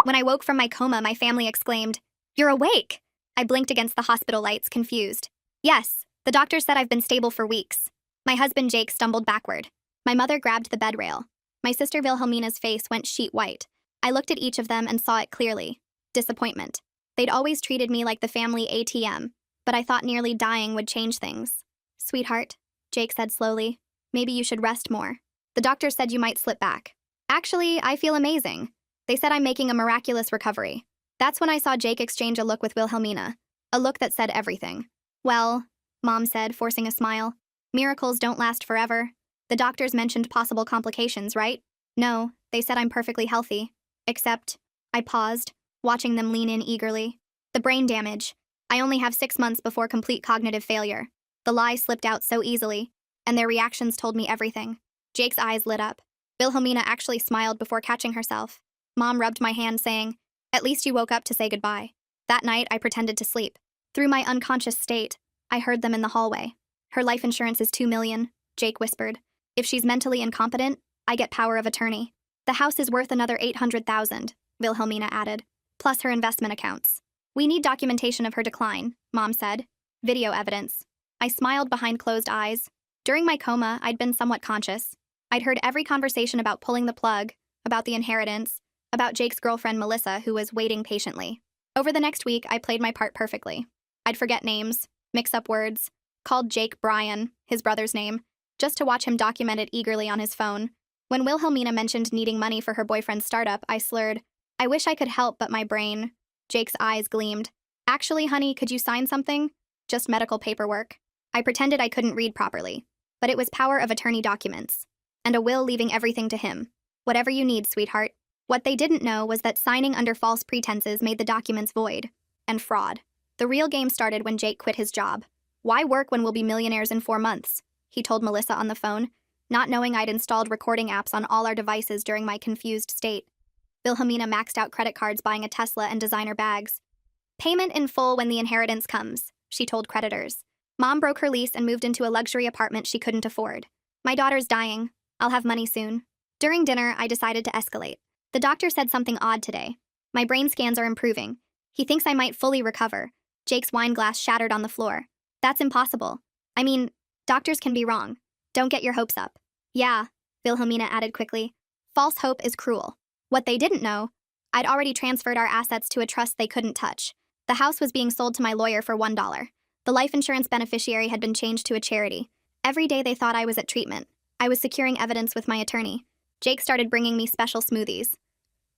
When I woke from my coma, my family exclaimed, "You're awake!" I blinked against the hospital lights, confused. Yes, the doctor said I've been stable for weeks. My husband Jake stumbled backward. My mother grabbed the bed rail. My sister Wilhelmina's face went sheet white. I looked at each of them and saw it clearly. Disappointment. They'd always treated me like the family ATM, but I thought nearly dying would change things. "Sweetheart," Jake said slowly, "maybe you should rest more. The doctor said you might slip back." "Actually, I feel amazing. They said I'm making a miraculous recovery." That's when I saw Jake exchange a look with Wilhelmina, a look that said everything. "Well," Mom said, forcing a smile, "miracles don't last forever. The doctors mentioned possible complications, right?" "No, they said I'm perfectly healthy. Except," I paused, watching them lean in eagerly, "the brain damage. I only have 6 months before complete cognitive failure." The lie slipped out so easily, and their reactions told me everything. Jake's eyes lit up. Wilhelmina actually smiled before catching herself. Mom rubbed my hand, saying, "At least you woke up to say goodbye." That night, I pretended to sleep. Through my unconscious state, I heard them in the hallway. "Her life insurance is $2 million, Jake whispered. "If she's mentally incompetent, I get power of attorney." "The house is worth another $800,000, Wilhelmina added, "plus her investment accounts." "We need documentation of her decline," Mom said. "Video evidence." I smiled behind closed eyes. During my coma, I'd been somewhat conscious. I'd heard every conversation about pulling the plug, about the inheritance, about Jake's girlfriend Melissa, who was waiting patiently. Over the next week, I played my part perfectly. I'd forget names, mix up words, called Jake Brian, his brother's name, just to watch him document it eagerly on his phone. When Wilhelmina mentioned needing money for her boyfriend's startup, I slurred, "I wish I could help, but my brain." Jake's eyes gleamed. "Actually, honey, could you sign something?" "Just medical paperwork." I pretended I couldn't read properly, but it was power of attorney documents, and a will leaving everything to him. "Whatever you need, sweetheart." What they didn't know was that signing under false pretenses made the documents void. And fraud. The real game started when Jake quit his job. "Why work when we'll be millionaires in 4 months?" he told Melissa on the phone, not knowing I'd installed recording apps on all our devices during my confused state. Wilhelmina maxed out credit cards buying a Tesla and designer bags. "Payment in full when the inheritance comes," she told creditors. Mom broke her lease and moved into a luxury apartment she couldn't afford. "My daughter's dying. I'll have money soon." During dinner, I decided to escalate. "The doctor said something odd today. My brain scans are improving. He thinks I might fully recover." Jake's wine glass shattered on the floor. "That's impossible. I mean, doctors can be wrong. Don't get your hopes up." "Yeah," Wilhelmina added quickly. "False hope is cruel." What they didn't know, I'd already transferred our assets to a trust they couldn't touch. The house was being sold to my lawyer for $1. The life insurance beneficiary had been changed to a charity. Every day they thought I was at treatment. I was securing evidence with my attorney. Jake started bringing me special smoothies.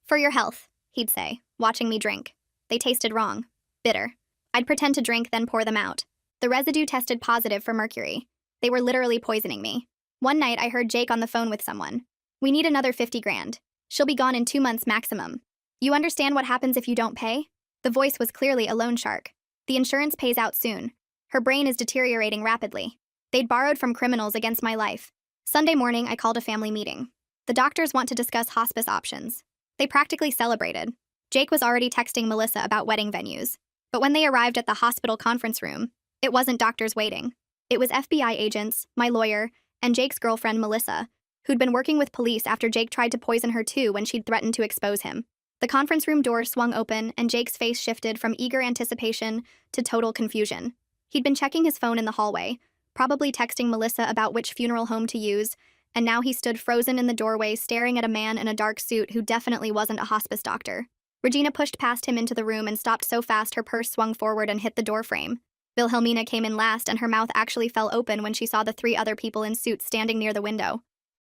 "For your health," he'd say, watching me drink. They tasted wrong. Bitter. I'd pretend to drink, then pour them out. The residue tested positive for mercury. They were literally poisoning me. One night, I heard Jake on the phone with someone. "We need another 50 grand. She'll be gone in 2 months maximum. You understand what happens if you don't pay?" The voice was clearly a loan shark. "The insurance pays out soon. Her brain is deteriorating rapidly. They'd borrowed from criminals against my life." Sunday morning, I called a family meeting. The doctors want to discuss hospice options. They practically celebrated. Jake was already texting Melissa about wedding venues. But when they arrived at the hospital conference room, it wasn't doctors waiting. It was FBI agents, my lawyer, and Jake's girlfriend Melissa, who'd been working with police after Jake tried to poison her too when she'd threatened to expose him. The conference room door swung open, and Jake's face shifted from eager anticipation to total confusion. He'd been checking his phone in the hallway, probably texting Melissa about which funeral home to use, and now he stood frozen in the doorway staring at a man in a dark suit who definitely wasn't a hospice doctor. Regina pushed past him into the room and stopped so fast her purse swung forward and hit the doorframe. Wilhelmina came in last, and her mouth actually fell open when she saw the 3 other people in suits standing near the window.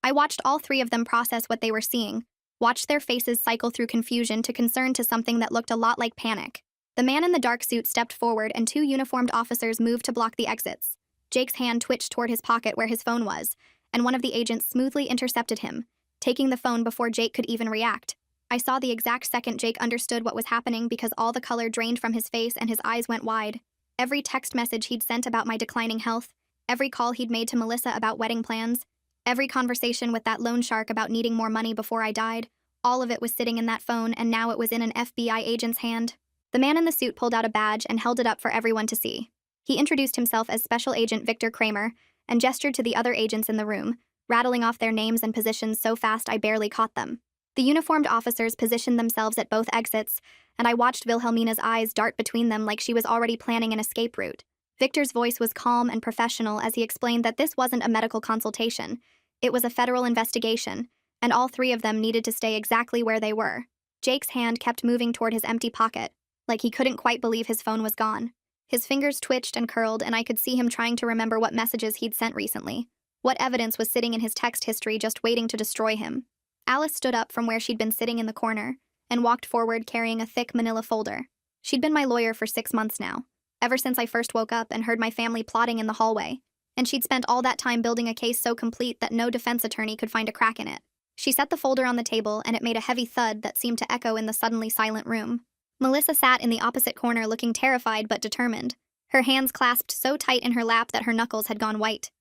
I watched all 3 of them process what they were seeing, watched their faces cycle through confusion to concern to something that looked a lot like panic. The man in the dark suit stepped forward, and 2 uniformed officers moved to block the exits. Jake's hand twitched toward his pocket where his phone was, and one of the agents smoothly intercepted him, taking the phone before Jake could even react. I saw the exact second Jake understood what was happening because all the color drained from his face and his eyes went wide. Every text message he'd sent about my declining health, every call he'd made to Melissa about wedding plans, every conversation with that loan shark about needing more money before I died, all of it was sitting in that phone, and now it was in an FBI agent's hand. The man in the suit pulled out a badge and held it up for everyone to see. He introduced himself as Special Agent Victor Kramer and gestured to the other agents in the room, rattling off their names and positions so fast I barely caught them. The uniformed officers positioned themselves at both exits, and I watched Wilhelmina's eyes dart between them like she was already planning an escape route. Victor's voice was calm and professional as he explained that this wasn't a medical consultation. It was a federal investigation, and all three of them needed to stay exactly where they were. Jake's hand kept moving toward his empty pocket, like he couldn't quite believe his phone was gone. His fingers twitched and curled, and I could see him trying to remember what messages he'd sent recently. What evidence was sitting in his text history just waiting to destroy him? Alice stood up from where she'd been sitting in the corner and walked forward carrying a thick manila folder. She'd been my lawyer for 6 months now, ever since I first woke up and heard my family plotting in the hallway, and she'd spent all that time building a case so complete that no defense attorney could find a crack in it. She set the folder on the table, and it made a heavy thud that seemed to echo in the suddenly silent room. Melissa sat in the opposite corner looking terrified but determined, her hands clasped so tight in her lap that her knuckles had gone white.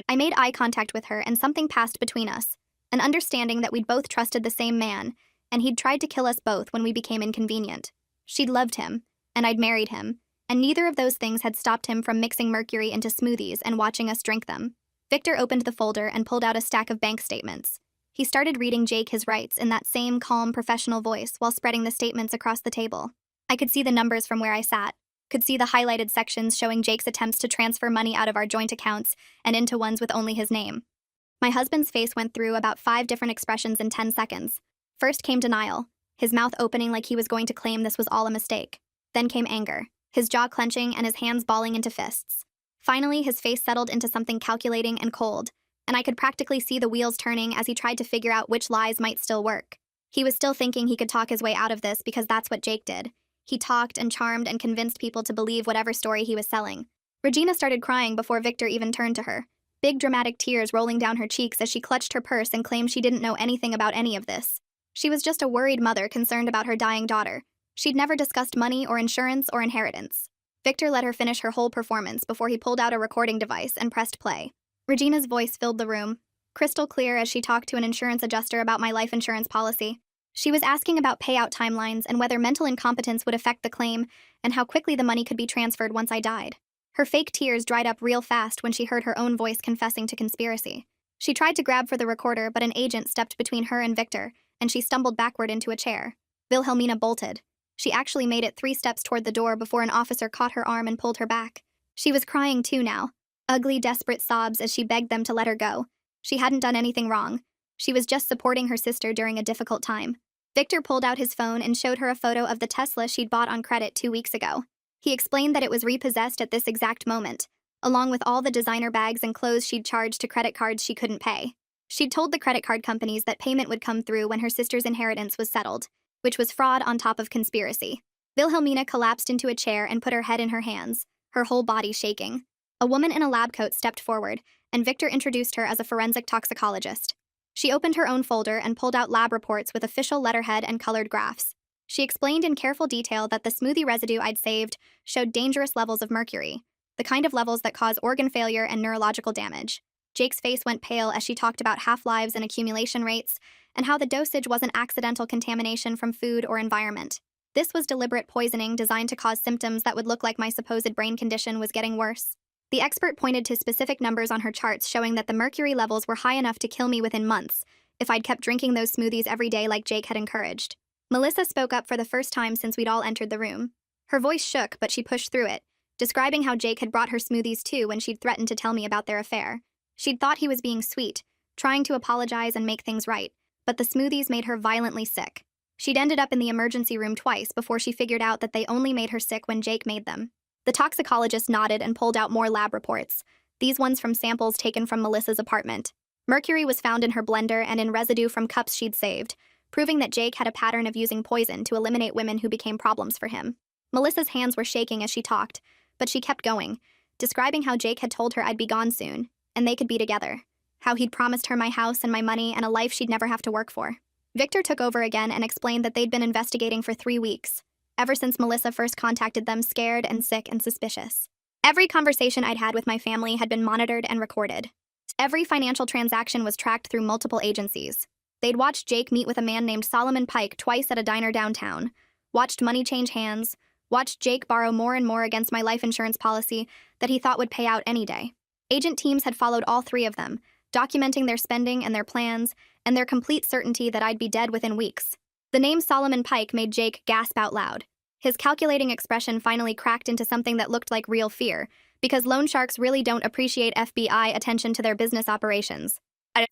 I made eye contact with her, and something passed between us, an understanding that we'd both trusted the same man, and he'd tried to kill us both when we became inconvenient. She'd loved him, and I'd married him, and neither of those things had stopped him from mixing mercury into smoothies and watching us drink them. Victor opened the folder and pulled out a stack of bank statements. He started reading Jake his rights in that same calm, professional voice while spreading the statements across the table. I could see the numbers from where I sat, could see the highlighted sections showing Jake's attempts to transfer money out of our joint accounts and into ones with only his name. My husband's face went through about 5 different expressions in 10 seconds. First came denial, his mouth opening like he was going to claim this was all a mistake. Then came anger, his jaw clenching and his hands balling into fists. Finally, his face settled into something calculating and cold, and I could practically see the wheels turning as he tried to figure out which lies might still work. He was still thinking he could talk his way out of this because that's what Jake did. He talked and charmed and convinced people to believe whatever story he was selling. Regina started crying before Victor even turned to her, big dramatic tears rolling down her cheeks as she clutched her purse and claimed she didn't know anything about any of this. She was just a worried mother concerned about her dying daughter. She'd never discussed money or insurance or inheritance. Victor let her finish her whole performance before he pulled out a recording device and pressed play. Regina's voice filled the room, crystal clear as she talked to an insurance adjuster about my life insurance policy. She was asking about payout timelines and whether mental incompetence would affect the claim and how quickly the money could be transferred once I died. Her fake tears dried up real fast when she heard her own voice confessing to conspiracy. She tried to grab for the recorder, but an agent stepped between her and Victor, and she stumbled backward into a chair. Wilhelmina bolted. She actually made it 3 steps toward the door before an officer caught her arm and pulled her back. She was crying too now, ugly, desperate sobs as she begged them to let her go. She hadn't done anything wrong. She was just supporting her sister during a difficult time. Victor pulled out his phone and showed her a photo of the Tesla she'd bought on credit 2 weeks ago. He explained that it was repossessed at this exact moment, along with all the designer bags and clothes she'd charged to credit cards she couldn't pay. She'd told the credit card companies that payment would come through when her sister's inheritance was settled, which was fraud on top of conspiracy. Wilhelmina collapsed into a chair and put her head in her hands, her whole body shaking. A woman in a lab coat stepped forward, and Victor introduced her as a forensic toxicologist. She opened her own folder and pulled out lab reports with official letterhead and colored graphs. She explained in careful detail that the smoothie residue I'd saved showed dangerous levels of mercury, the kind of levels that cause organ failure and neurological damage. Jake's face went pale as she talked about half-lives and accumulation rates, and how the dosage wasn't accidental contamination from food or environment. This was deliberate poisoning designed to cause symptoms that would look like my supposed brain condition was getting worse. The expert pointed to specific numbers on her charts showing that the mercury levels were high enough to kill me within months if I'd kept drinking those smoothies every day like Jake had encouraged. Melissa spoke up for the first time since we'd all entered the room. Her voice shook, but she pushed through it, describing how Jake had brought her smoothies too when she'd threatened to tell me about their affair. She'd thought he was being sweet, trying to apologize and make things right, but the smoothies made her violently sick. She'd ended up in the emergency room twice before she figured out that they only made her sick when Jake made them. The toxicologist nodded and pulled out more lab reports, these ones from samples taken from Melissa's apartment. Mercury was found in her blender and in residue from cups she'd saved, proving that Jake had a pattern of using poison to eliminate women who became problems for him. Melissa's hands were shaking as she talked, but she kept going, describing how Jake had told her I'd be gone soon, and they could be together, how he'd promised her my house and my money and a life she'd never have to work for. Victor took over again and explained that they'd been investigating for 3 weeks, ever since Melissa first contacted them, scared and sick and suspicious. Every conversation I'd had with my family had been monitored and recorded. Every financial transaction was tracked through multiple agencies. They'd watched Jake meet with a man named Solomon Pike twice at a diner downtown, watched money change hands, watched Jake borrow more and more against my life insurance policy that he thought would pay out any day. Agent teams had followed all 3 of them, documenting their spending and their plans, and their complete certainty that I'd be dead within weeks. The name Solomon Pike made Jake gasp out loud. His calculating expression finally cracked into something that looked like real fear, because loan sharks really don't appreciate FBI attention to their business operations.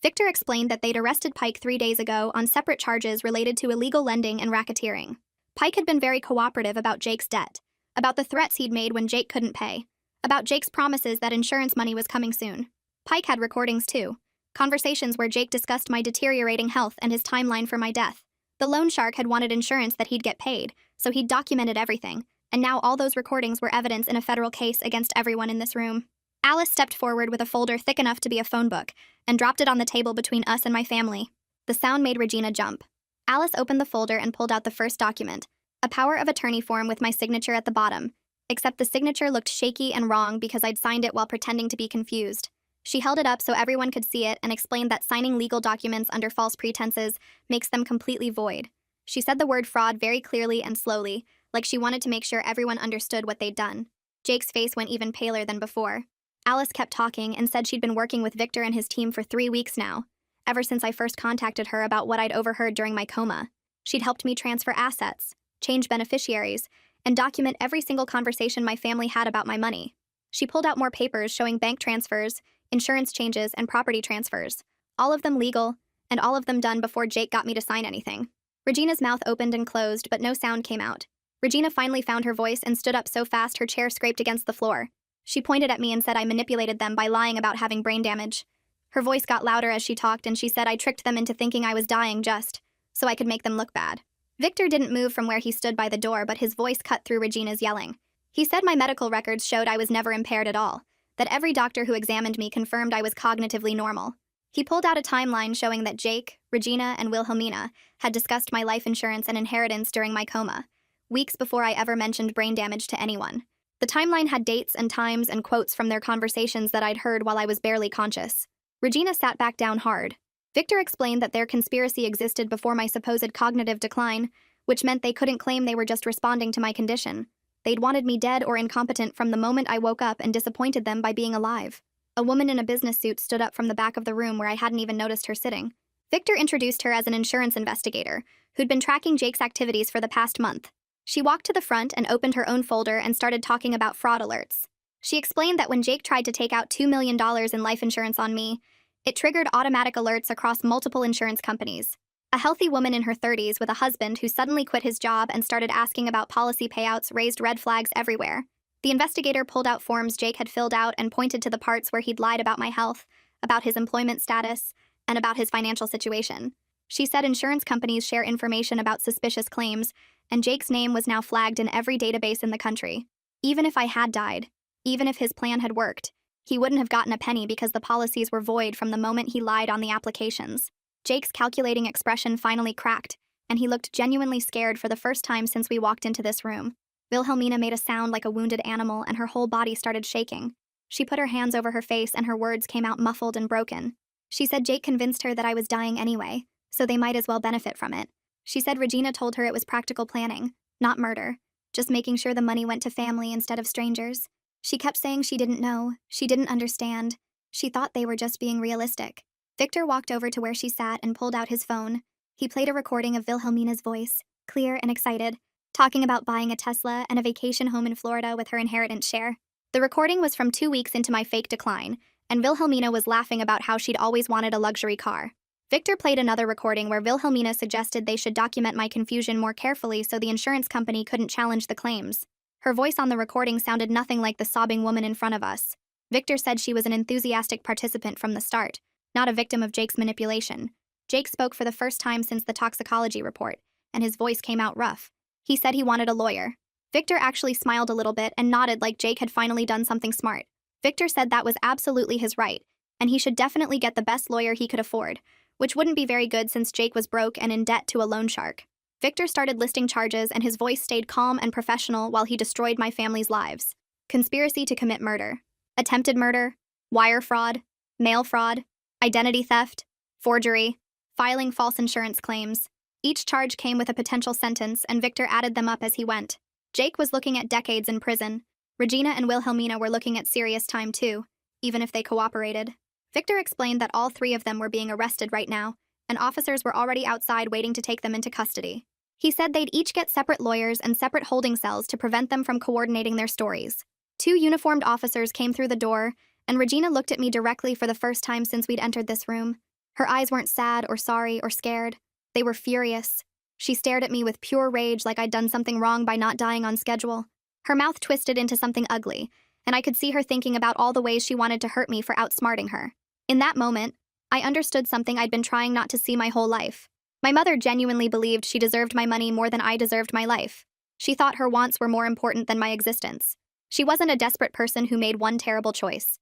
Victor explained that they'd arrested Pike 3 days ago on separate charges related to illegal lending and racketeering. Pike had been very cooperative about Jake's debt, about the threats he'd made when Jake couldn't pay, about Jake's promises that insurance money was coming soon. Pike had recordings too, conversations where Jake discussed my deteriorating health and his timeline for my death. The loan shark had wanted insurance that he'd get paid, so he'd documented everything, and now all those recordings were evidence in a federal case against everyone in this room. Alice stepped forward with a folder thick enough to be a phone book and dropped it on the table between us and my family. The sound made Regina jump. Alice opened the folder and pulled out the first document, a power of attorney form with my signature at the bottom, except the signature looked shaky and wrong because I'd signed it while pretending to be confused. She held it up so everyone could see it and explained that signing legal documents under false pretenses makes them completely void. She said the word fraud very clearly and slowly, like she wanted to make sure everyone understood what they'd done. Jake's face went even paler than before. Alice kept talking and said she'd been working with Victor and his team for 3 weeks now, ever since I first contacted her about what I'd overheard during my coma. She'd helped me transfer assets, change beneficiaries, and document every single conversation my family had about my money. She pulled out more papers showing bank transfers, insurance changes, and property transfers, all of them legal, and all of them done before Jake got me to sign anything. Regina's mouth opened and closed, but no sound came out. Regina finally found her voice and stood up so fast her chair scraped against the floor. She pointed at me and said I manipulated them by lying about having brain damage. Her voice got louder as she talked, and she said I tricked them into thinking I was dying just so I could make them look bad. Victor didn't move from where he stood by the door, but his voice cut through Regina's yelling. He said my medical records showed I was never impaired at all, that every doctor who examined me confirmed I was cognitively normal. He pulled out a timeline showing that Jake, Regina, and Wilhelmina had discussed my life insurance and inheritance during my coma, weeks before I ever mentioned brain damage to anyone. The timeline had dates and times and quotes from their conversations that I'd heard while I was barely conscious. Regina sat back down hard. Victor explained that their conspiracy existed before my supposed cognitive decline, which meant they couldn't claim they were just responding to my condition. They'd wanted me dead or incompetent from the moment I woke up and disappointed them by being alive. A woman in a business suit stood up from the back of the room where I hadn't even noticed her sitting. Victor introduced her as an insurance investigator who'd been tracking Jake's activities for the past month. She walked to the front and opened her own folder and started talking about fraud alerts. She explained that when Jake tried to take out $2 million in life insurance on me, it triggered automatic alerts across multiple insurance companies. A healthy woman in her 30s with a husband who suddenly quit his job and started asking about policy payouts raised red flags everywhere. The investigator pulled out forms Jake had filled out and pointed to the parts where he'd lied about my health, about his employment status, and about his financial situation. She said insurance companies share information about suspicious claims, and Jake's name was now flagged in every database in the country. Even if I had died, even if his plan had worked, he wouldn't have gotten a penny because the policies were void from the moment he lied on the applications. Jake's calculating expression finally cracked, and he looked genuinely scared for the first time since we walked into this room. Wilhelmina made a sound like a wounded animal, and her whole body started shaking. She put her hands over her face, and her words came out muffled and broken. She said Jake convinced her that I was dying anyway, so they might as well benefit from it. She said Regina told her it was practical planning, not murder, just making sure the money went to family instead of strangers. She kept saying she didn't know, she didn't understand. She thought they were just being realistic. Victor walked over to where she sat and pulled out his phone. He played a recording of Wilhelmina's voice, clear and excited, talking about buying a Tesla and a vacation home in Florida with her inheritance share. The recording was from 2 weeks into my fake decline, and Wilhelmina was laughing about how she'd always wanted a luxury car. Victor played another recording where Wilhelmina suggested they should document my confusion more carefully so the insurance company couldn't challenge the claims. Her voice on the recording sounded nothing like the sobbing woman in front of us. Victor said she was an enthusiastic participant from the start, not a victim of Jake's manipulation. Jake spoke for the first time since the toxicology report, and his voice came out rough. He said he wanted a lawyer. Victor actually smiled a little bit and nodded like Jake had finally done something smart. Victor said that was absolutely his right, and he should definitely get the best lawyer he could afford, which wouldn't be very good since Jake was broke and in debt to a loan shark. Victor started listing charges, and his voice stayed calm and professional while he destroyed my family's lives. Conspiracy to commit murder, attempted murder, wire fraud, mail fraud, identity theft, forgery, filing false insurance claims. Each charge came with a potential sentence, and Victor added them up as he went. Jake was looking at decades in prison. Regina and Wilhelmina were looking at serious time too, even if they cooperated. Victor explained that all three of them were being arrested right now, and officers were already outside waiting to take them into custody. He said they'd each get separate lawyers and separate holding cells to prevent them from coordinating their stories. Two uniformed officers came through the door, and Regina looked at me directly for the first time since we'd entered this room. Her eyes weren't sad or sorry or scared. They were furious. She stared at me with pure rage like I'd done something wrong by not dying on schedule. Her mouth twisted into something ugly, and I could see her thinking about all the ways she wanted to hurt me for outsmarting her. In that moment, I understood something I'd been trying not to see my whole life. My mother genuinely believed she deserved my money more than I deserved my life. She thought her wants were more important than my existence. She wasn't a desperate person who made one terrible choice.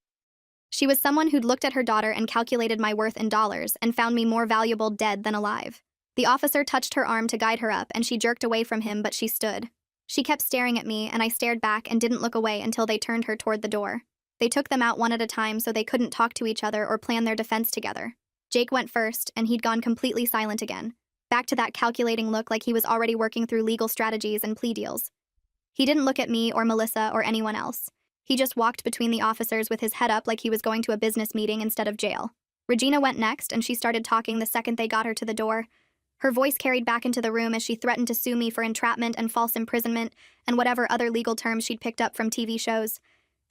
She was someone who'd looked at her daughter and calculated my worth in dollars and found me more valuable dead than alive. The officer touched her arm to guide her up, and she jerked away from him, but she stood. She kept staring at me, and I stared back and didn't look away until they turned her toward the door. They took them out one at a time so they couldn't talk to each other or plan their defense together. Jake went first, and he'd gone completely silent again, back to that calculating look like he was already working through legal strategies and plea deals. He didn't look at me or Melissa or anyone else. He just walked between the officers with his head up like he was going to a business meeting instead of jail. Regina went next, and she started talking the second they got her to the door. Her voice carried back into the room as she threatened to sue me for entrapment and false imprisonment and whatever other legal terms she'd picked up from TV shows.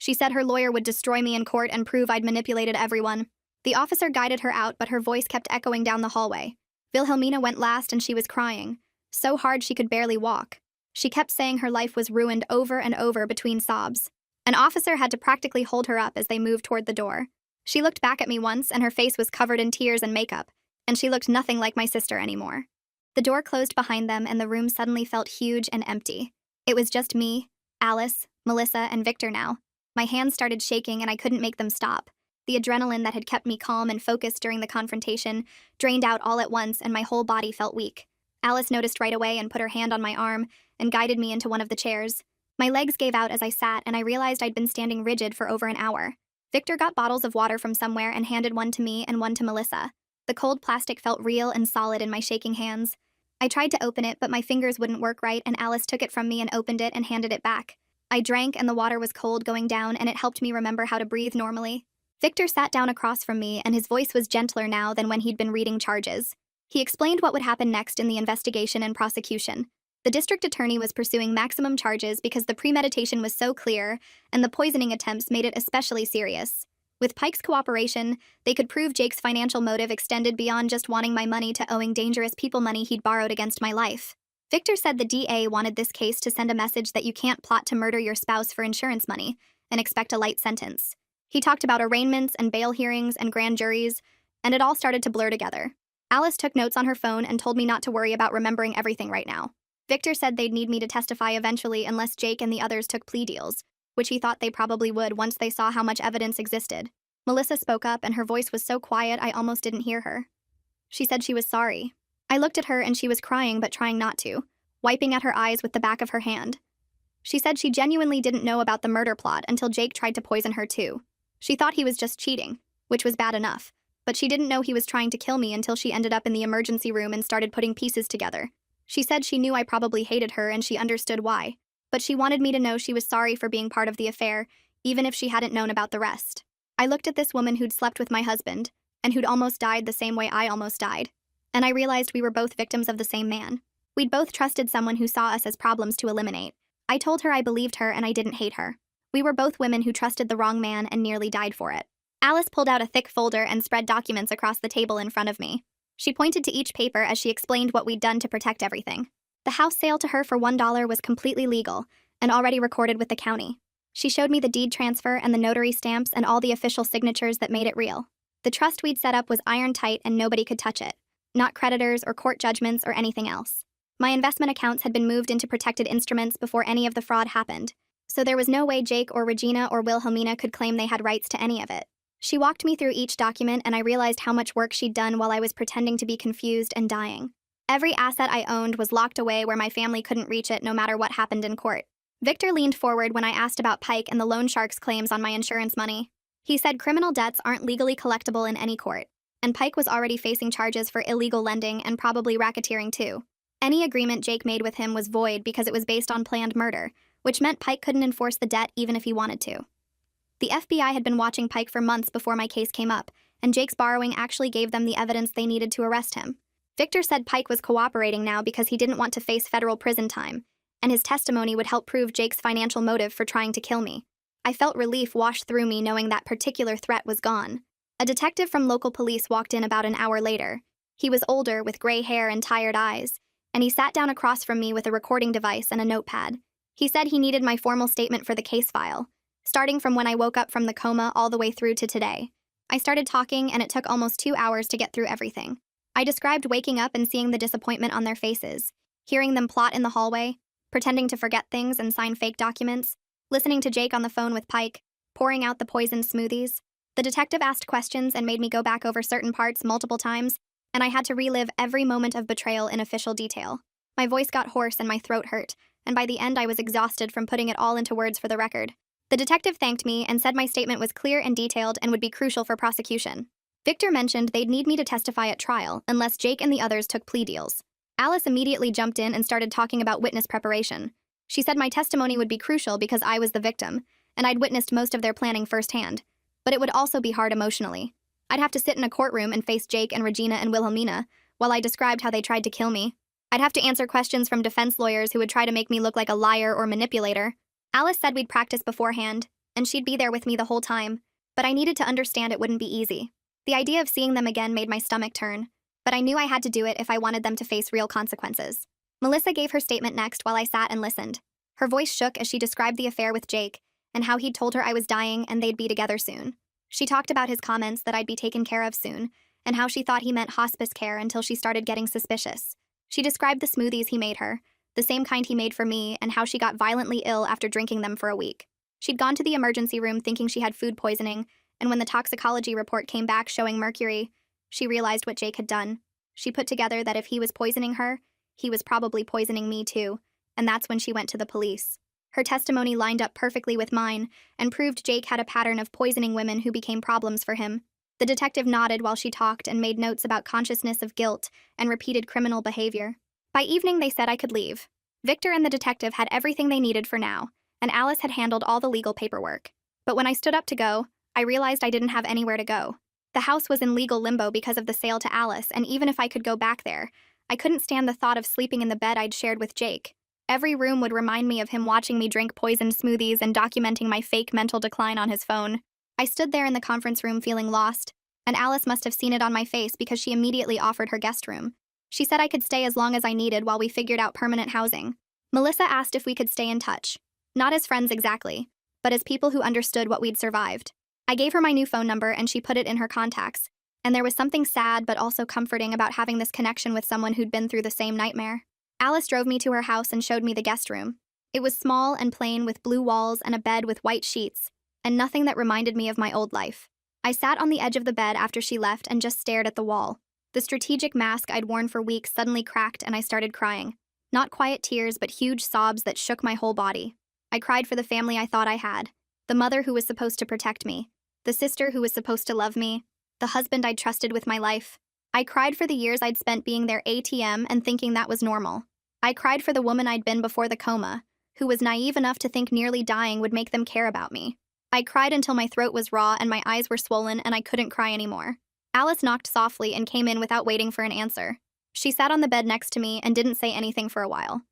She said her lawyer would destroy me in court and prove I'd manipulated everyone. The officer guided her out, but her voice kept echoing down the hallway. Wilhelmina went last, and she was crying, so hard she could barely walk. She kept saying her life was ruined over and over between sobs. An officer had to practically hold her up as they moved toward the door. She looked back at me once, and her face was covered in tears and makeup, and she looked nothing like my sister anymore. The door closed behind them, and the room suddenly felt huge and empty. It was just me, Alice, Melissa, and Victor now. My hands started shaking, and I couldn't make them stop. The adrenaline that had kept me calm and focused during the confrontation drained out all at once, and my whole body felt weak. Alice noticed right away and put her hand on my arm and guided me into one of the chairs. My legs gave out as I sat, and I realized I'd been standing rigid for over an hour. Victor got bottles of water from somewhere and handed one to me and one to Melissa. The cold plastic felt real and solid in my shaking hands. I tried to open it, but my fingers wouldn't work right, and Alice took it from me and opened it and handed it back. I drank, and the water was cold going down, and it helped me remember how to breathe normally. Victor sat down across from me, and his voice was gentler now than when he'd been reading charges. He explained what would happen next in the investigation and prosecution. The district attorney was pursuing maximum charges because the premeditation was so clear, and the poisoning attempts made it especially serious. With Pike's cooperation, they could prove Jake's financial motive extended beyond just wanting my money to owing dangerous people money he'd borrowed against my life. Victor said the DA wanted this case to send a message that you can't plot to murder your spouse for insurance money and expect a light sentence. He talked about arraignments and bail hearings and grand juries, and it all started to blur together. Alice took notes on her phone and told me not to worry about remembering everything right now. Victor said they'd need me to testify eventually unless Jake and the others took plea deals, which he thought they probably would once they saw how much evidence existed. Melissa spoke up, and her voice was so quiet I almost didn't hear her. She said she was sorry. I looked at her, and she was crying but trying not to, wiping at her eyes with the back of her hand. She said she genuinely didn't know about the murder plot until Jake tried to poison her too. She thought he was just cheating, which was bad enough, but she didn't know he was trying to kill me until she ended up in the emergency room and started putting pieces together. She said she knew I probably hated her and she understood why, but she wanted me to know she was sorry for being part of the affair, even if she hadn't known about the rest. I looked at this woman who'd slept with my husband, and who'd almost died the same way I almost died, and I realized we were both victims of the same man. We'd both trusted someone who saw us as problems to eliminate. I told her I believed her and I didn't hate her. We were both women who trusted the wrong man and nearly died for it. Alice pulled out a thick folder and spread documents across the table in front of me. She pointed to each paper as she explained what we'd done to protect everything. The house sale to her for $1 was completely legal and already recorded with the county. She showed me the deed transfer and the notary stamps and all the official signatures that made it real. The trust we'd set up was iron tight and nobody could touch it. Not creditors or court judgments or anything else. My investment accounts had been moved into protected instruments before any of the fraud happened, so there was no way Jake or Regina or Wilhelmina could claim they had rights to any of it. She walked me through each document, and I realized how much work she'd done while I was pretending to be confused and dying. Every asset I owned was locked away where my family couldn't reach it no matter what happened in court. Victor leaned forward when I asked about Pike and the loan shark's claims on my insurance money. He said criminal debts aren't legally collectible in any court, and Pike was already facing charges for illegal lending and probably racketeering too. Any agreement Jake made with him was void because it was based on planned murder, which meant Pike couldn't enforce the debt even if he wanted to. The FBI had been watching Pike for months before my case came up, and Jake's borrowing actually gave them the evidence they needed to arrest him. Victor said Pike was cooperating now because he didn't want to face federal prison time, and his testimony would help prove Jake's financial motive for trying to kill me. I felt relief wash through me knowing that particular threat was gone. A detective from local police walked in about an hour later. He was older, with gray hair and tired eyes, and he sat down across from me with a recording device and a notepad. He said he needed my formal statement for the case file, starting from when I woke up from the coma all the way through to today. I started talking, and it took almost 2 hours to get through everything. I described waking up and seeing the disappointment on their faces, hearing them plot in the hallway, pretending to forget things and sign fake documents, listening to Jake on the phone with Pike, pouring out the poisoned smoothies. The detective asked questions and made me go back over certain parts multiple times, and I had to relive every moment of betrayal in official detail. My voice got hoarse and my throat hurt, and by the end I was exhausted from putting it all into words for the record. The detective thanked me and said my statement was clear and detailed and would be crucial for prosecution. Victor mentioned they'd need me to testify at trial unless Jake and the others took plea deals. Alice immediately jumped in and started talking about witness preparation. She said my testimony would be crucial because I was the victim, and I'd witnessed most of their planning firsthand. But it would also be hard emotionally. I'd have to sit in a courtroom and face Jake and Regina and Wilhelmina while I described how they tried to kill me. I'd have to answer questions from defense lawyers who would try to make me look like a liar or manipulator. Alice said we'd practice beforehand, and she'd be there with me the whole time, but I needed to understand it wouldn't be easy. The idea of seeing them again made my stomach turn, but I knew I had to do it if I wanted them to face real consequences. Melissa gave her statement next while I sat and listened. Her voice shook as she described the affair with Jake and how he'd told her I was dying and they'd be together soon. She talked about his comments that I'd be taken care of soon, and how she thought he meant hospice care until she started getting suspicious. She described the smoothies he made her, the same kind he made for me, and how she got violently ill after drinking them for a week. She'd gone to the emergency room thinking she had food poisoning, and when the toxicology report came back showing mercury, she realized what Jake had done. She put together that if he was poisoning her, he was probably poisoning me too, and that's when she went to the police. Her testimony lined up perfectly with mine and proved Jake had a pattern of poisoning women who became problems for him. The detective nodded while she talked and made notes about consciousness of guilt and repeated criminal behavior. By evening, they said I could leave. Victor and the detective had everything they needed for now, and Alice had handled all the legal paperwork. But when I stood up to go, I realized I didn't have anywhere to go. The house was in legal limbo because of the sale to Alice, and even if I could go back there, I couldn't stand the thought of sleeping in the bed I'd shared with Jake. Every room would remind me of him watching me drink poisoned smoothies and documenting my fake mental decline on his phone. I stood there in the conference room feeling lost, and Alice must have seen it on my face because she immediately offered her guest room. She said I could stay as long as I needed while we figured out permanent housing. Melissa asked if we could stay in touch. Not as friends exactly, but as people who understood what we'd survived. I gave her my new phone number and she put it in her contacts, and there was something sad but also comforting about having this connection with someone who'd been through the same nightmare. Alice drove me to her house and showed me the guest room. It was small and plain with blue walls and a bed with white sheets, and nothing that reminded me of my old life. I sat on the edge of the bed after she left and just stared at the wall. The strategic mask I'd worn for weeks suddenly cracked and I started crying. Not quiet tears, but huge sobs that shook my whole body. I cried for the family I thought I had, the mother who was supposed to protect me, the sister who was supposed to love me, the husband I'd trusted with my life. I cried for the years I'd spent being their ATM and thinking that was normal. I cried for the woman I'd been before the coma, who was naive enough to think nearly dying would make them care about me. I cried until my throat was raw and my eyes were swollen and I couldn't cry anymore. Alice knocked softly and came in without waiting for an answer. She sat on the bed next to me and didn't say anything for a while.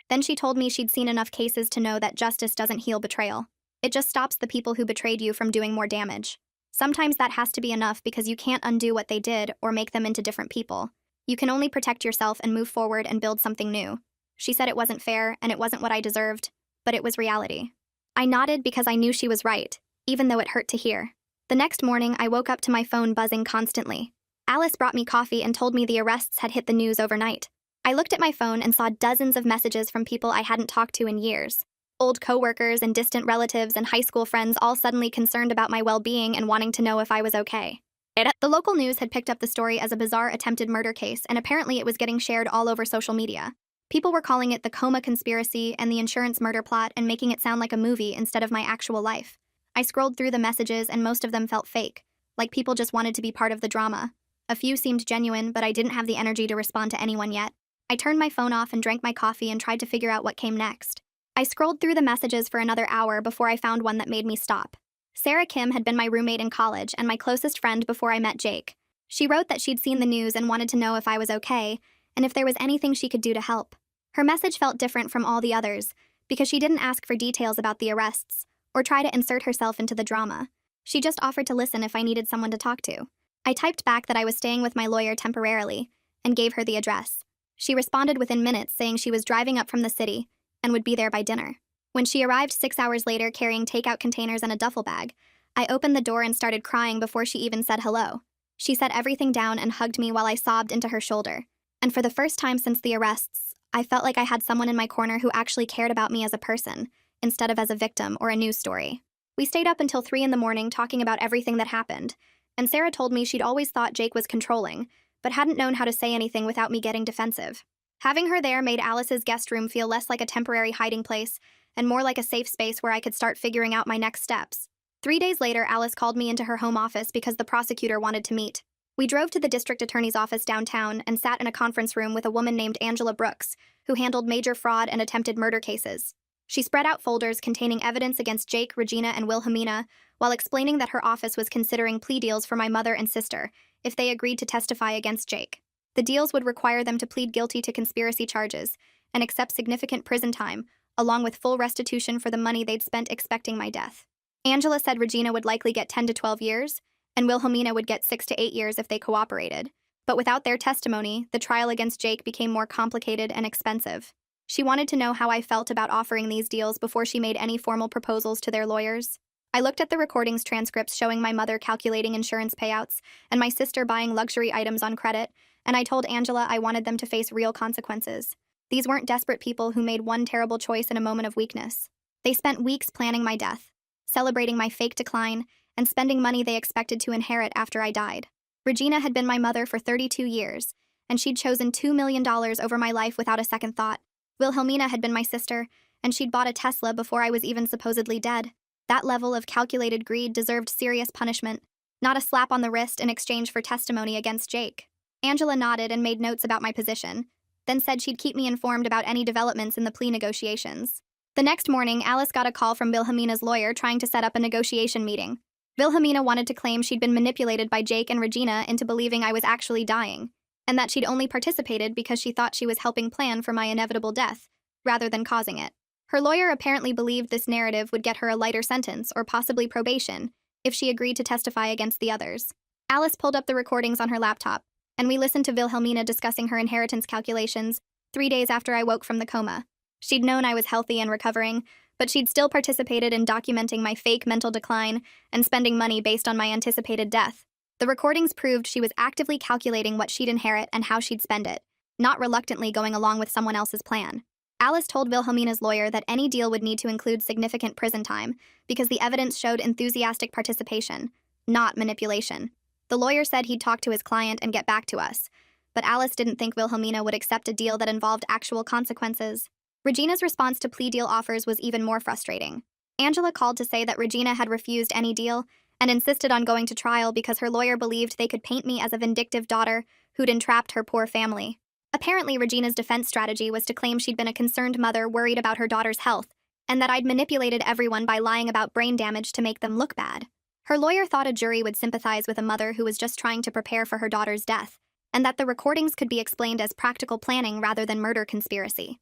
Then she told me she'd seen enough cases to know that justice doesn't heal betrayal. It just stops the people who betrayed you from doing more damage. Sometimes that has to be enough because you can't undo what they did or make them into different people. You can only protect yourself and move forward and build something new. She said it wasn't fair and it wasn't what I deserved, but it was reality. I nodded because I knew she was right, even though it hurt to hear. The next morning, I woke up to my phone buzzing constantly. Alice brought me coffee and told me the arrests had hit the news overnight. I looked at my phone and saw dozens of messages from people I hadn't talked to in years. Old coworkers and distant relatives and high school friends all suddenly concerned about my well-being and wanting to know if I was okay. The local news had picked up the story as a bizarre attempted murder case, and apparently it was getting shared all over social media. People were calling it the coma conspiracy and the insurance murder plot and making it sound like a movie instead of my actual life. I scrolled through the messages and most of them felt fake, like people just wanted to be part of the drama. A few seemed genuine, but I didn't have the energy to respond to anyone yet. I turned my phone off and drank my coffee and tried to figure out what came next. I scrolled through the messages for another hour before I found one that made me stop. Sarah Kim had been my roommate in college and my closest friend before I met Jake. She wrote that she'd seen the news and wanted to know if I was okay, and if there was anything she could do to help. Her message felt different from all the others, because she didn't ask for details about the arrests, or try to insert herself into the drama. She just offered to listen if I needed someone to talk to. I typed back that I was staying with my lawyer temporarily, and gave her the address. She responded within minutes saying she was driving up from the city, and would be there by dinner. When she arrived 6 hours later carrying takeout containers and a duffel bag, I opened the door and started crying before she even said hello. She set everything down and hugged me while I sobbed into her shoulder. And for the first time since the arrests, I felt like I had someone in my corner who actually cared about me as a person, instead of as a victim or a news story. We stayed up until 3 in the morning talking about everything that happened, and Sarah told me she'd always thought Jake was controlling, but hadn't known how to say anything without me getting defensive. Having her there made Alice's guest room feel less like a temporary hiding place and more like a safe space where I could start figuring out my next steps. 3 days later, Alice called me into her home office because the prosecutor wanted to meet. We drove to the district attorney's office downtown and sat in a conference room with a woman named Angela Brooks, who handled major fraud and attempted murder cases. She spread out folders containing evidence against Jake, Regina, and Wilhelmina, while explaining that her office was considering plea deals for my mother and sister if they agreed to testify against Jake. The deals would require them to plead guilty to conspiracy charges and accept significant prison time, along with full restitution for the money they'd spent expecting my death. Angela said Regina would likely get 10 to 12 years, and Wilhelmina would get 6 to 8 years if they cooperated. But without their testimony, the trial against Jake became more complicated and expensive. She wanted to know how I felt about offering these deals before she made any formal proposals to their lawyers. I looked at the recordings transcripts showing my mother calculating insurance payouts and my sister buying luxury items on credit, and I told Angela I wanted them to face real consequences. These weren't desperate people who made one terrible choice in a moment of weakness. They spent weeks planning my death, celebrating my fake decline, and spending money they expected to inherit after I died. Regina had been my mother for 32 years, and she'd chosen $2 million over my life without a second thought. Wilhelmina had been my sister, and she'd bought a Tesla before I was even supposedly dead. That level of calculated greed deserved serious punishment, not a slap on the wrist in exchange for testimony against Jake. Angela nodded and made notes about my position, then said she'd keep me informed about any developments in the plea negotiations. The next morning, Alice got a call from Wilhelmina's lawyer trying to set up a negotiation meeting. Wilhelmina wanted to claim she'd been manipulated by Jake and Regina into believing I was actually dying, and that she'd only participated because she thought she was helping plan for my inevitable death, rather than causing it. Her lawyer apparently believed this narrative would get her a lighter sentence or possibly probation if she agreed to testify against the others. Alice pulled up the recordings on her laptop, and we listened to Wilhelmina discussing her inheritance calculations 3 days after I woke from the coma. She'd known I was healthy and recovering, but she'd still participated in documenting my fake mental decline and spending money based on my anticipated death. The recordings proved she was actively calculating what she'd inherit and how she'd spend it, not reluctantly going along with someone else's plan. Alice told Wilhelmina's lawyer that any deal would need to include significant prison time because the evidence showed enthusiastic participation, not manipulation. The lawyer said he'd talk to his client and get back to us, but Alice didn't think Wilhelmina would accept a deal that involved actual consequences. Regina's response to plea deal offers was even more frustrating. Angela called to say that Regina had refused any deal and insisted on going to trial because her lawyer believed they could paint me as a vindictive daughter who'd entrapped her poor family. Apparently, Regina's defense strategy was to claim she'd been a concerned mother worried about her daughter's health, and that I'd manipulated everyone by lying about brain damage to make them look bad. Her lawyer thought a jury would sympathize with a mother who was just trying to prepare for her daughter's death, and that the recordings could be explained as practical planning rather than murder conspiracy.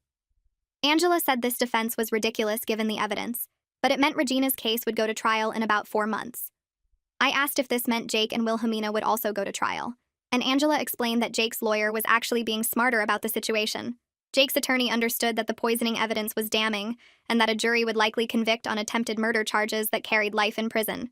Angela said this defense was ridiculous given the evidence, but it meant Regina's case would go to trial in about 4 months. I asked if this meant Jake and Wilhelmina would also go to trial, and Angela explained that Jake's lawyer was actually being smarter about the situation. Jake's attorney understood that the poisoning evidence was damning and that a jury would likely convict on attempted murder charges that carried life in prison.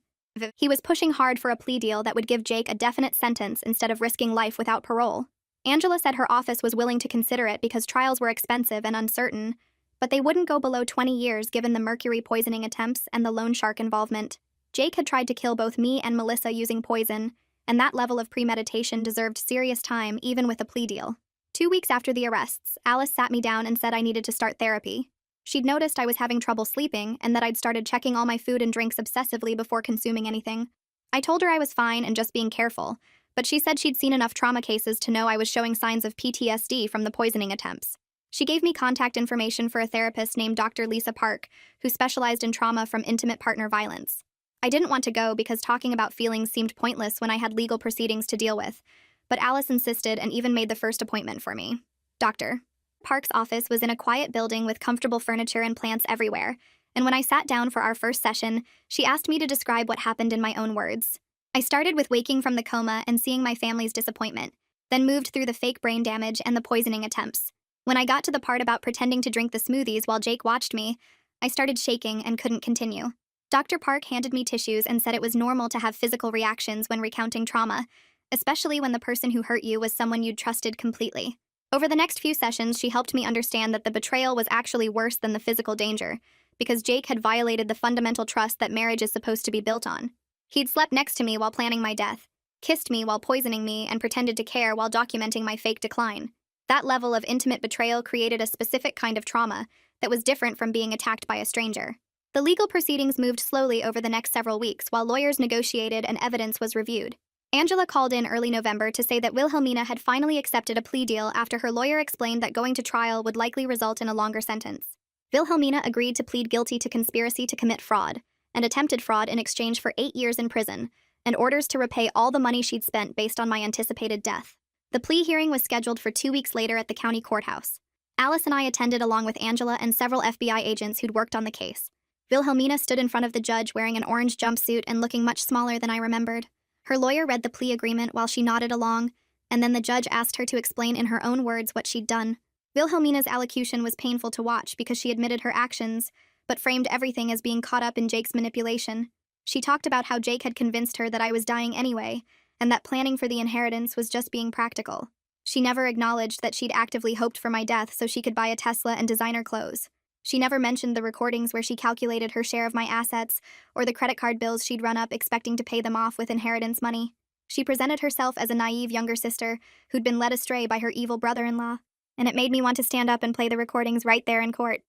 He was pushing hard for a plea deal that would give Jake a definite sentence instead of risking life without parole. Angela said her office was willing to consider it because trials were expensive and uncertain, but they wouldn't go below 20 years given the mercury poisoning attempts and the loan shark involvement. Jake had tried to kill both me and Melissa using poison, and that level of premeditation deserved serious time even with a plea deal. 2 weeks after the arrests, Alice sat me down and said I needed to start therapy. She'd noticed I was having trouble sleeping and that I'd started checking all my food and drinks obsessively before consuming anything. I told her I was fine and just being careful, but she said she'd seen enough trauma cases to know I was showing signs of PTSD from the poisoning attempts. She gave me contact information for a therapist named Dr. Lisa Park, who specialized in trauma from intimate partner violence. I didn't want to go because talking about feelings seemed pointless when I had legal proceedings to deal with, but Alice insisted and even made the first appointment for me. Dr. Park's office was in a quiet building with comfortable furniture and plants everywhere, and when I sat down for our first session, she asked me to describe what happened in my own words. I started with waking from the coma and seeing my family's disappointment, then moved through the fake brain damage and the poisoning attempts. When I got to the part about pretending to drink the smoothies while Jake watched me, I started shaking and couldn't continue. Dr. Park handed me tissues and said it was normal to have physical reactions when recounting trauma, especially when the person who hurt you was someone you'd trusted completely. Over the next few sessions, she helped me understand that the betrayal was actually worse than the physical danger, because Jake had violated the fundamental trust that marriage is supposed to be built on. He'd slept next to me while planning my death, kissed me while poisoning me, and pretended to care while documenting my fake decline. That level of intimate betrayal created a specific kind of trauma that was different from being attacked by a stranger. The legal proceedings moved slowly over the next several weeks while lawyers negotiated and evidence was reviewed. Angela called in early November to say that Wilhelmina had finally accepted a plea deal after her lawyer explained that going to trial would likely result in a longer sentence. Wilhelmina agreed to plead guilty to conspiracy to commit fraud and attempted fraud in exchange for 8 years in prison and orders to repay all the money she'd spent based on my anticipated death. The plea hearing was scheduled for 2 weeks later at the county courthouse. Alice and I attended along with Angela and several FBI agents who'd worked on the case. Wilhelmina stood in front of the judge wearing an orange jumpsuit and looking much smaller than I remembered. Her lawyer read the plea agreement while she nodded along, and then the judge asked her to explain in her own words what she'd done. Wilhelmina's allocution was painful to watch because she admitted her actions, but framed everything as being caught up in Jake's manipulation. She talked about how Jake had convinced her that I was dying anyway, and that planning for the inheritance was just being practical. She never acknowledged that she'd actively hoped for my death so she could buy a Tesla and designer clothes. She never mentioned the recordings where she calculated her share of my assets or the credit card bills she'd run up expecting to pay them off with inheritance money. She presented herself as a naive younger sister who'd been led astray by her evil brother-in-law, and it made me want to stand up and play the recordings right there in court.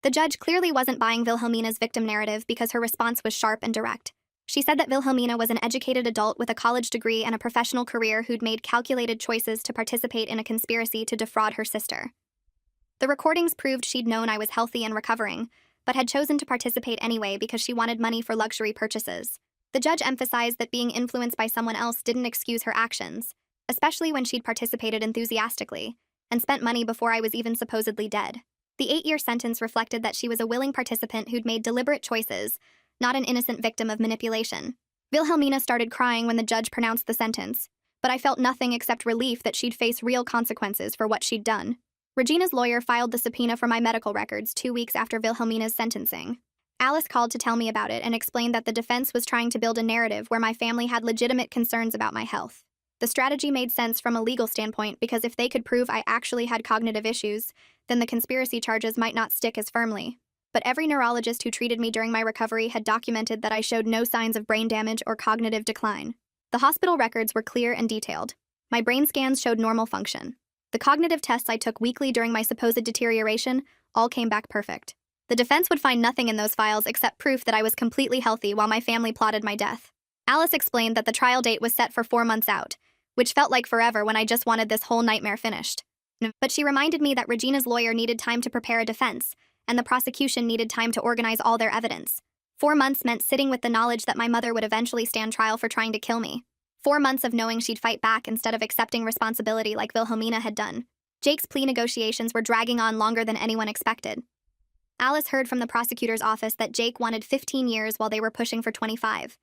The judge clearly wasn't buying Wilhelmina's victim narrative because her response was sharp and direct. She said that Wilhelmina was an educated adult with a college degree and a professional career who'd made calculated choices to participate in a conspiracy to defraud her sister. The recordings proved she'd known I was healthy and recovering, but had chosen to participate anyway because she wanted money for luxury purchases. The judge emphasized that being influenced by someone else didn't excuse her actions, especially when she'd participated enthusiastically and spent money before I was even supposedly dead. The 8-year sentence reflected that she was a willing participant who'd made deliberate choices, not an innocent victim of manipulation. Wilhelmina started crying when the judge pronounced the sentence, but I felt nothing except relief that she'd face real consequences for what she'd done. Regina's lawyer filed the subpoena for my medical records 2 weeks after Wilhelmina's sentencing. Alice called to tell me about it and explained that the defense was trying to build a narrative where my family had legitimate concerns about my health. The strategy made sense from a legal standpoint because if they could prove I actually had cognitive issues, then the conspiracy charges might not stick as firmly. But every neurologist who treated me during my recovery had documented that I showed no signs of brain damage or cognitive decline. The hospital records were clear and detailed. My brain scans showed normal function. The cognitive tests I took weekly during my supposed deterioration all came back perfect. The defense would find nothing in those files except proof that I was completely healthy while my family plotted my death. Alice explained that the trial date was set for 4 months out, which felt like forever when I just wanted this whole nightmare finished. But she reminded me that Regina's lawyer needed time to prepare a defense, and the prosecution needed time to organize all their evidence. 4 months meant sitting with the knowledge that my mother would eventually stand trial for trying to kill me. 4 months of knowing she'd fight back instead of accepting responsibility like Wilhelmina had done. Jake's plea negotiations were dragging on longer than anyone expected. Alice heard from the prosecutor's office that Jake wanted 15 years while they were pushing for 25.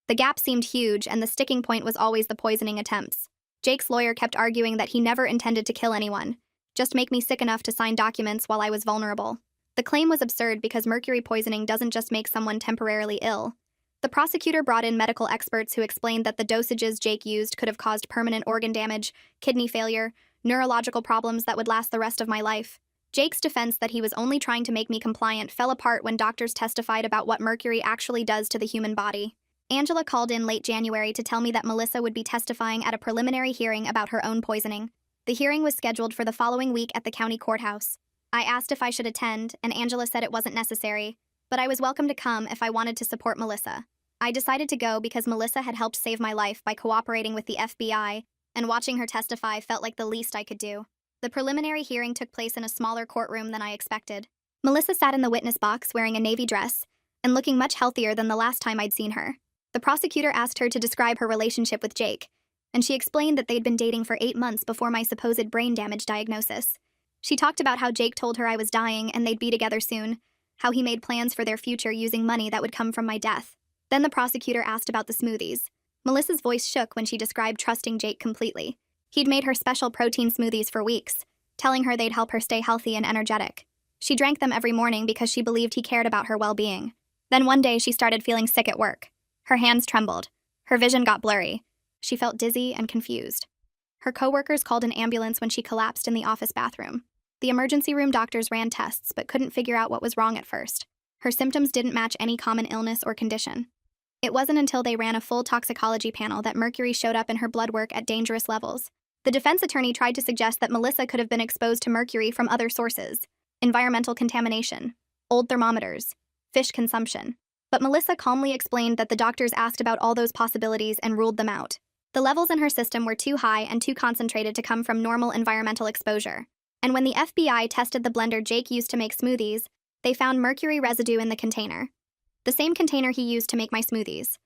The gap seemed huge, and the sticking point was always the poisoning attempts. Jake's lawyer kept arguing that he never intended to kill anyone, just make me sick enough to sign documents while I was vulnerable. The claim was absurd because mercury poisoning doesn't just make someone temporarily ill. The prosecutor brought in medical experts who explained that the dosages Jake used could have caused permanent organ damage, kidney failure, neurological problems that would last the rest of my life. Jake's defense that he was only trying to make me compliant fell apart when doctors testified about what mercury actually does to the human body. Angela called in late January to tell me that Melissa would be testifying at a preliminary hearing about her own poisoning. The hearing was scheduled for the following week at the county courthouse. I asked if I should attend, and Angela said it wasn't necessary, but I was welcome to come if I wanted to support Melissa. I decided to go because Melissa had helped save my life by cooperating with the FBI, and watching her testify felt like the least I could do. The preliminary hearing took place in a smaller courtroom than I expected. Melissa sat in the witness box wearing a navy dress, and looking much healthier than the last time I'd seen her. The prosecutor asked her to describe her relationship with Jake, and she explained that they'd been dating for 8 months before my supposed brain damage diagnosis. She talked about how Jake told her I was dying and they'd be together soon, how he made plans for their future using money that would come from my death. Then the prosecutor asked about the smoothies. Melissa's voice shook when she described trusting Jake completely. He'd made her special protein smoothies for weeks, telling her they'd help her stay healthy and energetic. She drank them every morning because she believed he cared about her well-being. Then one day she started feeling sick at work. Her hands trembled. Her vision got blurry. She felt dizzy and confused. Her coworkers called an ambulance when she collapsed in the office bathroom. The emergency room doctors ran tests but couldn't figure out what was wrong at first. Her symptoms didn't match any common illness or condition. It wasn't until they ran a full toxicology panel that mercury showed up in her blood work at dangerous levels. The defense attorney tried to suggest that Melissa could have been exposed to mercury from other sources: environmental contamination, old thermometers, fish consumption. But Melissa calmly explained that the doctors asked about all those possibilities and ruled them out. The levels in her system were too high and too concentrated to come from normal environmental exposure. And when the FBI tested the blender Jake used to make smoothies, they found mercury residue in the container. The same container he used to make my smoothies.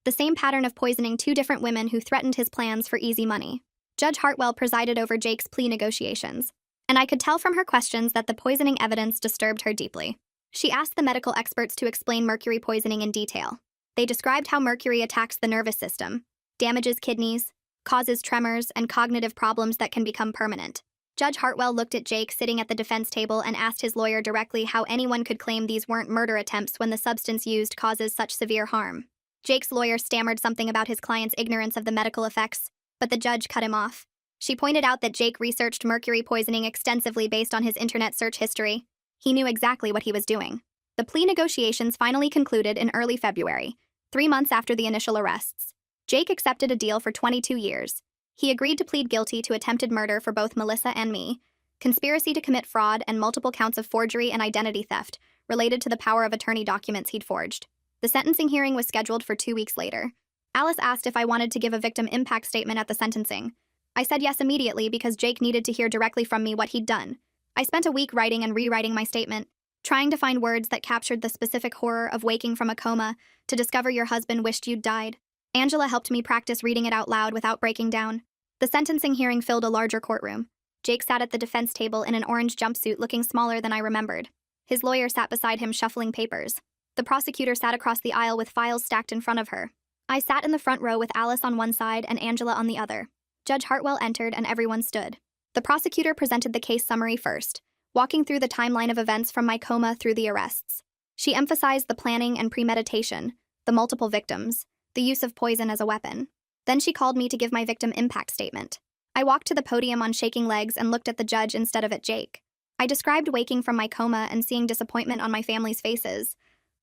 The same pattern of poisoning 2 different women who threatened his plans for easy money. Judge Hartwell presided over Jake's plea negotiations, and I could tell from her questions that the poisoning evidence disturbed her deeply. She asked the medical experts to explain mercury poisoning in detail. They described how mercury attacks the nervous system, damages kidneys, causes tremors, and cognitive problems that can become permanent. Judge Hartwell looked at Jake sitting at the defense table and asked his lawyer directly how anyone could claim these weren't murder attempts when the substance used causes such severe harm. Jake's lawyer stammered something about his client's ignorance of the medical effects, but the judge cut him off. She pointed out that Jake researched mercury poisoning extensively based on his internet search history. He knew exactly what he was doing. The plea negotiations finally concluded in early February, 3 months after the initial arrests. Jake accepted a deal for 22 years. He agreed to plead guilty to attempted murder for both Melissa and me, conspiracy to commit fraud, and multiple counts of forgery and identity theft related to the power of attorney documents he'd forged. The sentencing hearing was scheduled for 2 weeks later. Alice asked if I wanted to give a victim impact statement at the sentencing. I said yes immediately because Jake needed to hear directly from me what he'd done. I spent a week writing and rewriting my statement, trying to find words that captured the specific horror of waking from a coma to discover your husband wished you'd died. Angela helped me practice reading it out loud without breaking down. The sentencing hearing filled a larger courtroom. Jake sat at the defense table in an orange jumpsuit looking smaller than I remembered. His lawyer sat beside him shuffling papers. The prosecutor sat across the aisle with files stacked in front of her. I sat in the front row with Alice on one side and Angela on the other. Judge Hartwell entered and everyone stood. The prosecutor presented the case summary first, walking through the timeline of events from my coma through the arrests. She emphasized the planning and premeditation, the multiple victims, the use of poison as a weapon. Then she called me to give my victim impact statement. I walked to the podium on shaking legs and looked at the judge instead of at Jake. I described waking from my coma and seeing disappointment on my family's faces.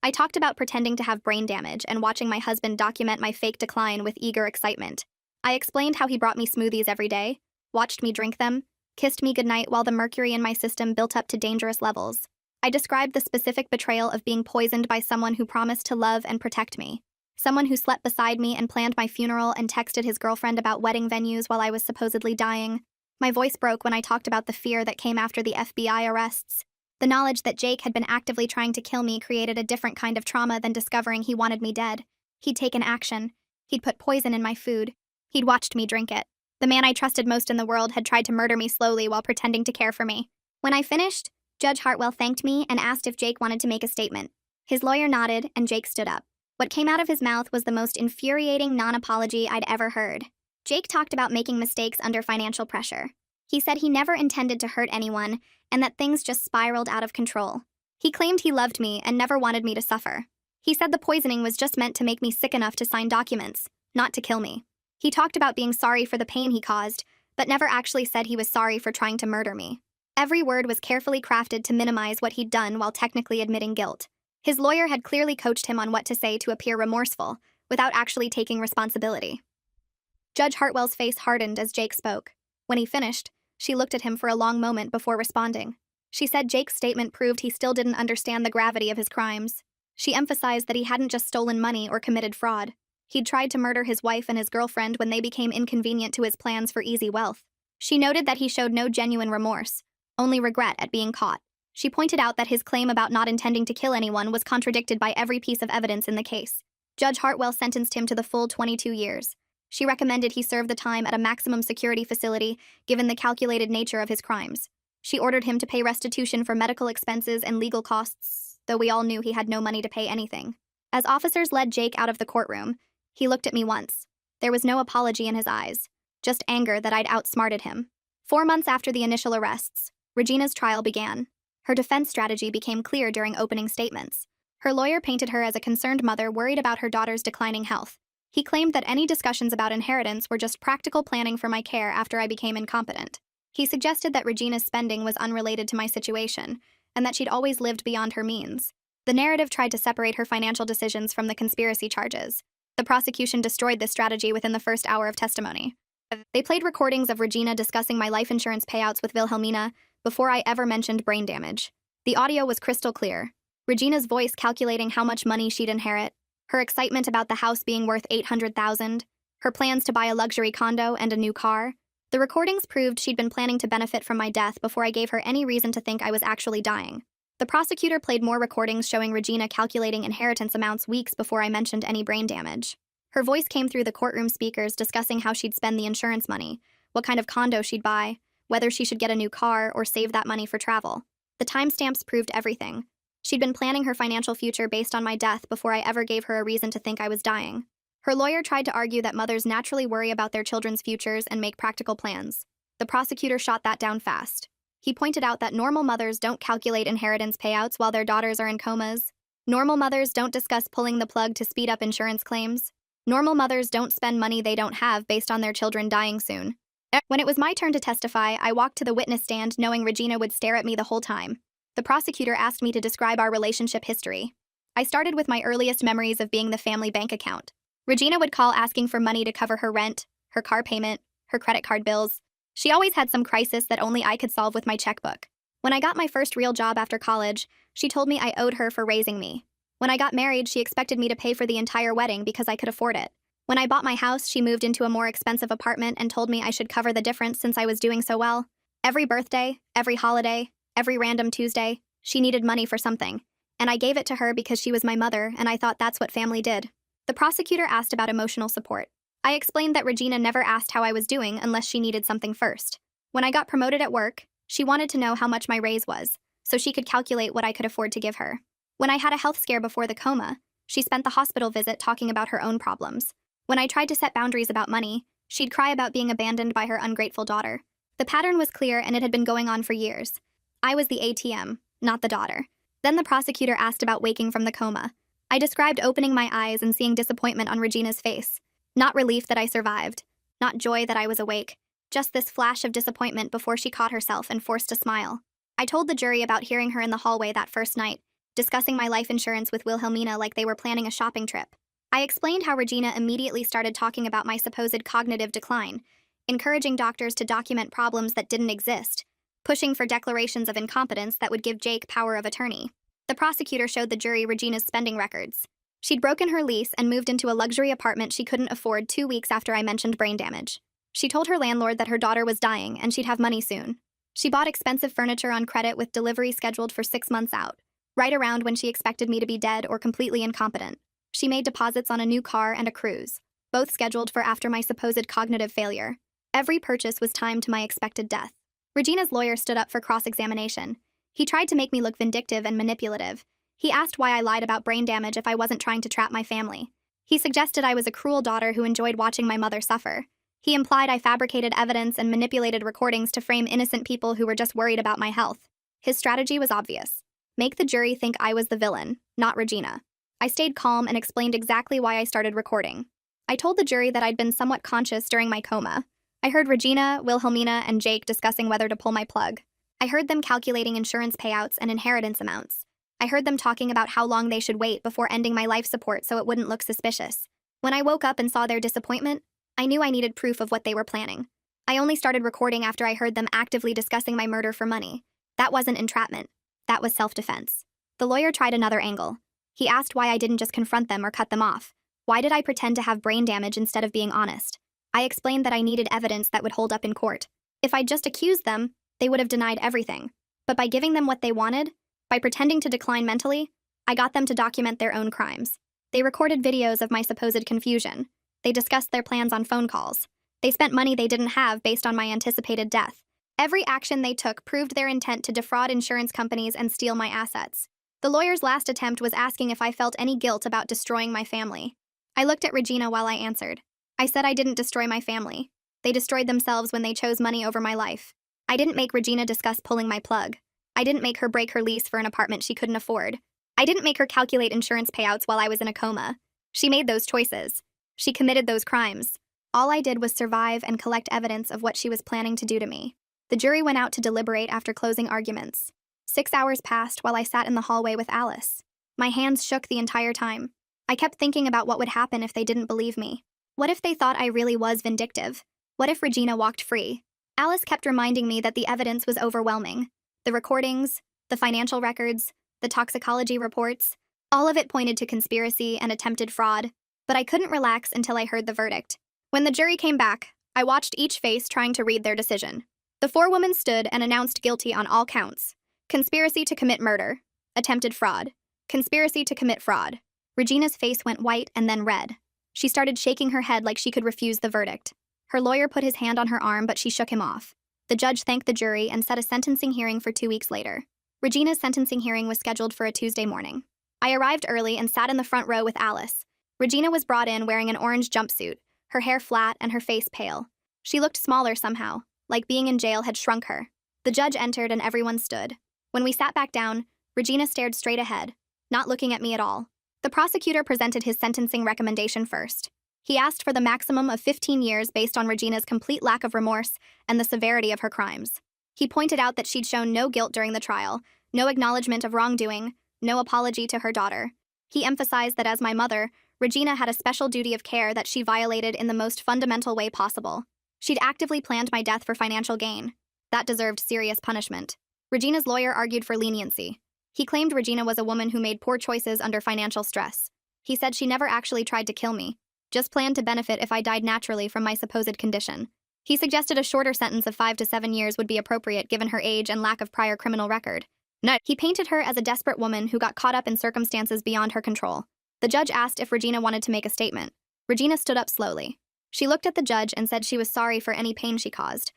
I talked about pretending to have brain damage and watching my husband document my fake decline with eager excitement. I explained how he brought me smoothies every day, watched me drink them, kissed me goodnight while the mercury in my system built up to dangerous levels. I described the specific betrayal of being poisoned by someone who promised to love and protect me. Someone who slept beside me and planned my funeral and texted his girlfriend about wedding venues while I was supposedly dying. My voice broke when I talked about the fear that came after the FBI arrests. The knowledge that Jake had been actively trying to kill me created a different kind of trauma than discovering he wanted me dead. He'd taken action. He'd put poison in my food. He'd watched me drink it. The man I trusted most in the world had tried to murder me slowly while pretending to care for me. When I finished, Judge Hartwell thanked me and asked if Jake wanted to make a statement. His lawyer nodded, and Jake stood up. What came out of his mouth was the most infuriating non-apology I'd ever heard. Jake talked about making mistakes under financial pressure. He said he never intended to hurt anyone and that things just spiraled out of control. He claimed he loved me and never wanted me to suffer. He said the poisoning was just meant to make me sick enough to sign documents, not to kill me. He talked about being sorry for the pain he caused, but never actually said he was sorry for trying to murder me. Every word was carefully crafted to minimize what he'd done while technically admitting guilt. His lawyer had clearly coached him on what to say to appear remorseful, without actually taking responsibility. Judge Hartwell's face hardened as Jake spoke. When he finished, she looked at him for a long moment before responding. She said Jake's statement proved he still didn't understand the gravity of his crimes. She emphasized that he hadn't just stolen money or committed fraud. He'd tried to murder his wife and his girlfriend when they became inconvenient to his plans for easy wealth. She noted that he showed no genuine remorse, only regret at being caught. She pointed out that his claim about not intending to kill anyone was contradicted by every piece of evidence in the case. Judge Hartwell sentenced him to the full 22 years. She recommended he serve the time at a maximum security facility, given the calculated nature of his crimes. She ordered him to pay restitution for medical expenses and legal costs, though we all knew he had no money to pay anything. As officers led Jake out of the courtroom, he looked at me once. There was no apology in his eyes, just anger that I'd outsmarted him. 4 months after the initial arrests, Regina's trial began. Her defense strategy became clear during opening statements. Her lawyer painted her as a concerned mother worried about her daughter's declining health. He claimed that any discussions about inheritance were just practical planning for my care after I became incompetent. He suggested that Regina's spending was unrelated to my situation, and that she'd always lived beyond her means. The narrative tried to separate her financial decisions from the conspiracy charges. The prosecution destroyed this strategy within the first hour of testimony. They played recordings of Regina discussing my life insurance payouts with Wilhelmina before I ever mentioned brain damage. The audio was crystal clear. Regina's voice calculating how much money she'd inherit, her excitement about the house being worth $800,000, her plans to buy a luxury condo and a new car. The recordings proved she'd been planning to benefit from my death before I gave her any reason to think I was actually dying. The prosecutor played more recordings showing Regina calculating inheritance amounts weeks before I mentioned any brain damage. Her voice came through the courtroom speakers discussing how she'd spend the insurance money, what kind of condo she'd buy, whether she should get a new car or save that money for travel. The timestamps proved everything. She'd been planning her financial future based on my death before I ever gave her a reason to think I was dying. Her lawyer tried to argue that mothers naturally worry about their children's futures and make practical plans. The prosecutor shot that down fast. He pointed out that normal mothers don't calculate inheritance payouts while their daughters are in comas. Normal mothers don't discuss pulling the plug to speed up insurance claims. Normal mothers don't spend money they don't have based on their children dying soon. When it was my turn to testify, I walked to the witness stand knowing Regina would stare at me the whole time. The prosecutor asked me to describe our relationship history. I started with my earliest memories of being the family bank account. Regina would call asking for money to cover her rent, her car payment, her credit card bills. She always had some crisis that only I could solve with my checkbook. When I got my first real job after college, she told me I owed her for raising me. When I got married, she expected me to pay for the entire wedding because I could afford it. When I bought my house, she moved into a more expensive apartment and told me I should cover the difference since I was doing so well. Every birthday, every holiday, every random Tuesday, she needed money for something. And I gave it to her because she was my mother, and I thought that's what family did. The prosecutor asked about emotional support. I explained that Regina never asked how I was doing unless she needed something first. When I got promoted at work, she wanted to know how much my raise was, so she could calculate what I could afford to give her. When I had a health scare before the coma, she spent the hospital visit talking about her own problems. When I tried to set boundaries about money, she'd cry about being abandoned by her ungrateful daughter. The pattern was clear and it had been going on for years. I was the ATM, not the daughter. Then the prosecutor asked about waking from the coma. I described opening my eyes and seeing disappointment on Regina's face. Not relief that I survived, not joy that I was awake, just this flash of disappointment before she caught herself and forced a smile. I told the jury about hearing her in the hallway that first night, discussing my life insurance with Wilhelmina like they were planning a shopping trip. I explained how Regina immediately started talking about my supposed cognitive decline, encouraging doctors to document problems that didn't exist, pushing for declarations of incompetence that would give Jake power of attorney. The prosecutor showed the jury Regina's spending records. She'd broken her lease and moved into a luxury apartment she couldn't afford 2 weeks after I mentioned brain damage. She told her landlord that her daughter was dying and she'd have money soon. She bought expensive furniture on credit with delivery scheduled for 6 months out, right around when she expected me to be dead or completely incompetent. She made deposits on a new car and a cruise, both scheduled for after my supposed cognitive failure. Every purchase was timed to my expected death. Regina's lawyer stood up for cross-examination. He tried to make me look vindictive and manipulative. He asked why I lied about brain damage if I wasn't trying to trap my family. He suggested I was a cruel daughter who enjoyed watching my mother suffer. He implied I fabricated evidence and manipulated recordings to frame innocent people who were just worried about my health. His strategy was obvious. Make the jury think I was the villain, not Regina. I stayed calm and explained exactly why I started recording. I told the jury that I'd been somewhat conscious during my coma. I heard Regina, Wilhelmina, and Jake discussing whether to pull my plug. I heard them calculating insurance payouts and inheritance amounts. I heard them talking about how long they should wait before ending my life support so it wouldn't look suspicious. When I woke up and saw their disappointment, I knew I needed proof of what they were planning. I only started recording after I heard them actively discussing my murder for money. That wasn't entrapment. That was self-defense. The lawyer tried another angle. He asked why I didn't just confront them or cut them off. Why did I pretend to have brain damage instead of being honest? I explained that I needed evidence that would hold up in court. If I'd just accused them, they would have denied everything. But by giving them what they wanted, by pretending to decline mentally, I got them to document their own crimes. They recorded videos of my supposed confusion. They discussed their plans on phone calls. They spent money they didn't have based on my anticipated death. Every action they took proved their intent to defraud insurance companies and steal my assets. The lawyer's last attempt was asking if I felt any guilt about destroying my family. I looked at Regina while I answered. I said I didn't destroy my family. They destroyed themselves when they chose money over my life. I didn't make Regina discuss pulling my plug. I didn't make her break her lease for an apartment she couldn't afford. I didn't make her calculate insurance payouts while I was in a coma. She made those choices. She committed those crimes. All I did was survive and collect evidence of what she was planning to do to me. The jury went out to deliberate after closing arguments. 6 hours passed while I sat in the hallway with Alice. My hands shook the entire time. I kept thinking about what would happen if they didn't believe me. What if they thought I really was vindictive? What if Regina walked free? Alice kept reminding me that the evidence was overwhelming. The recordings, the financial records, the toxicology reports, all of it pointed to conspiracy and attempted fraud. But I couldn't relax until I heard the verdict. When the jury came back, I watched each face trying to read their decision. The 4 women stood and announced guilty on all counts. Conspiracy to commit murder. Attempted fraud. Conspiracy to commit fraud. Regina's face went white and then red. She started shaking her head like she could refuse the verdict. Her lawyer put his hand on her arm, but she shook him off. The judge thanked the jury and set a sentencing hearing for 2 weeks later. Regina's sentencing hearing was scheduled for a Tuesday morning. I arrived early and sat in the front row with Alice. Regina was brought in wearing an orange jumpsuit, her hair flat and her face pale. She looked smaller somehow, like being in jail had shrunk her. The judge entered and everyone stood. When we sat back down, Regina stared straight ahead, not looking at me at all. The prosecutor presented his sentencing recommendation first. He asked for the maximum of 15 years based on Regina's complete lack of remorse and the severity of her crimes. He pointed out that she'd shown no guilt during the trial, no acknowledgement of wrongdoing, no apology to her daughter. He emphasized that as my mother, Regina had a special duty of care that she violated in the most fundamental way possible. She'd actively planned my death for financial gain. That deserved serious punishment. Regina's lawyer argued for leniency. He claimed Regina was a woman who made poor choices under financial stress. He said she never actually tried to kill me, just planned to benefit if I died naturally from my supposed condition. He suggested a shorter sentence of 5 to 7 years would be appropriate given her age and lack of prior criminal record. No, he painted her as a desperate woman who got caught up in circumstances beyond her control. The judge asked if Regina wanted to make a statement. Regina stood up slowly. She looked at the judge and said she was sorry for any pain she caused.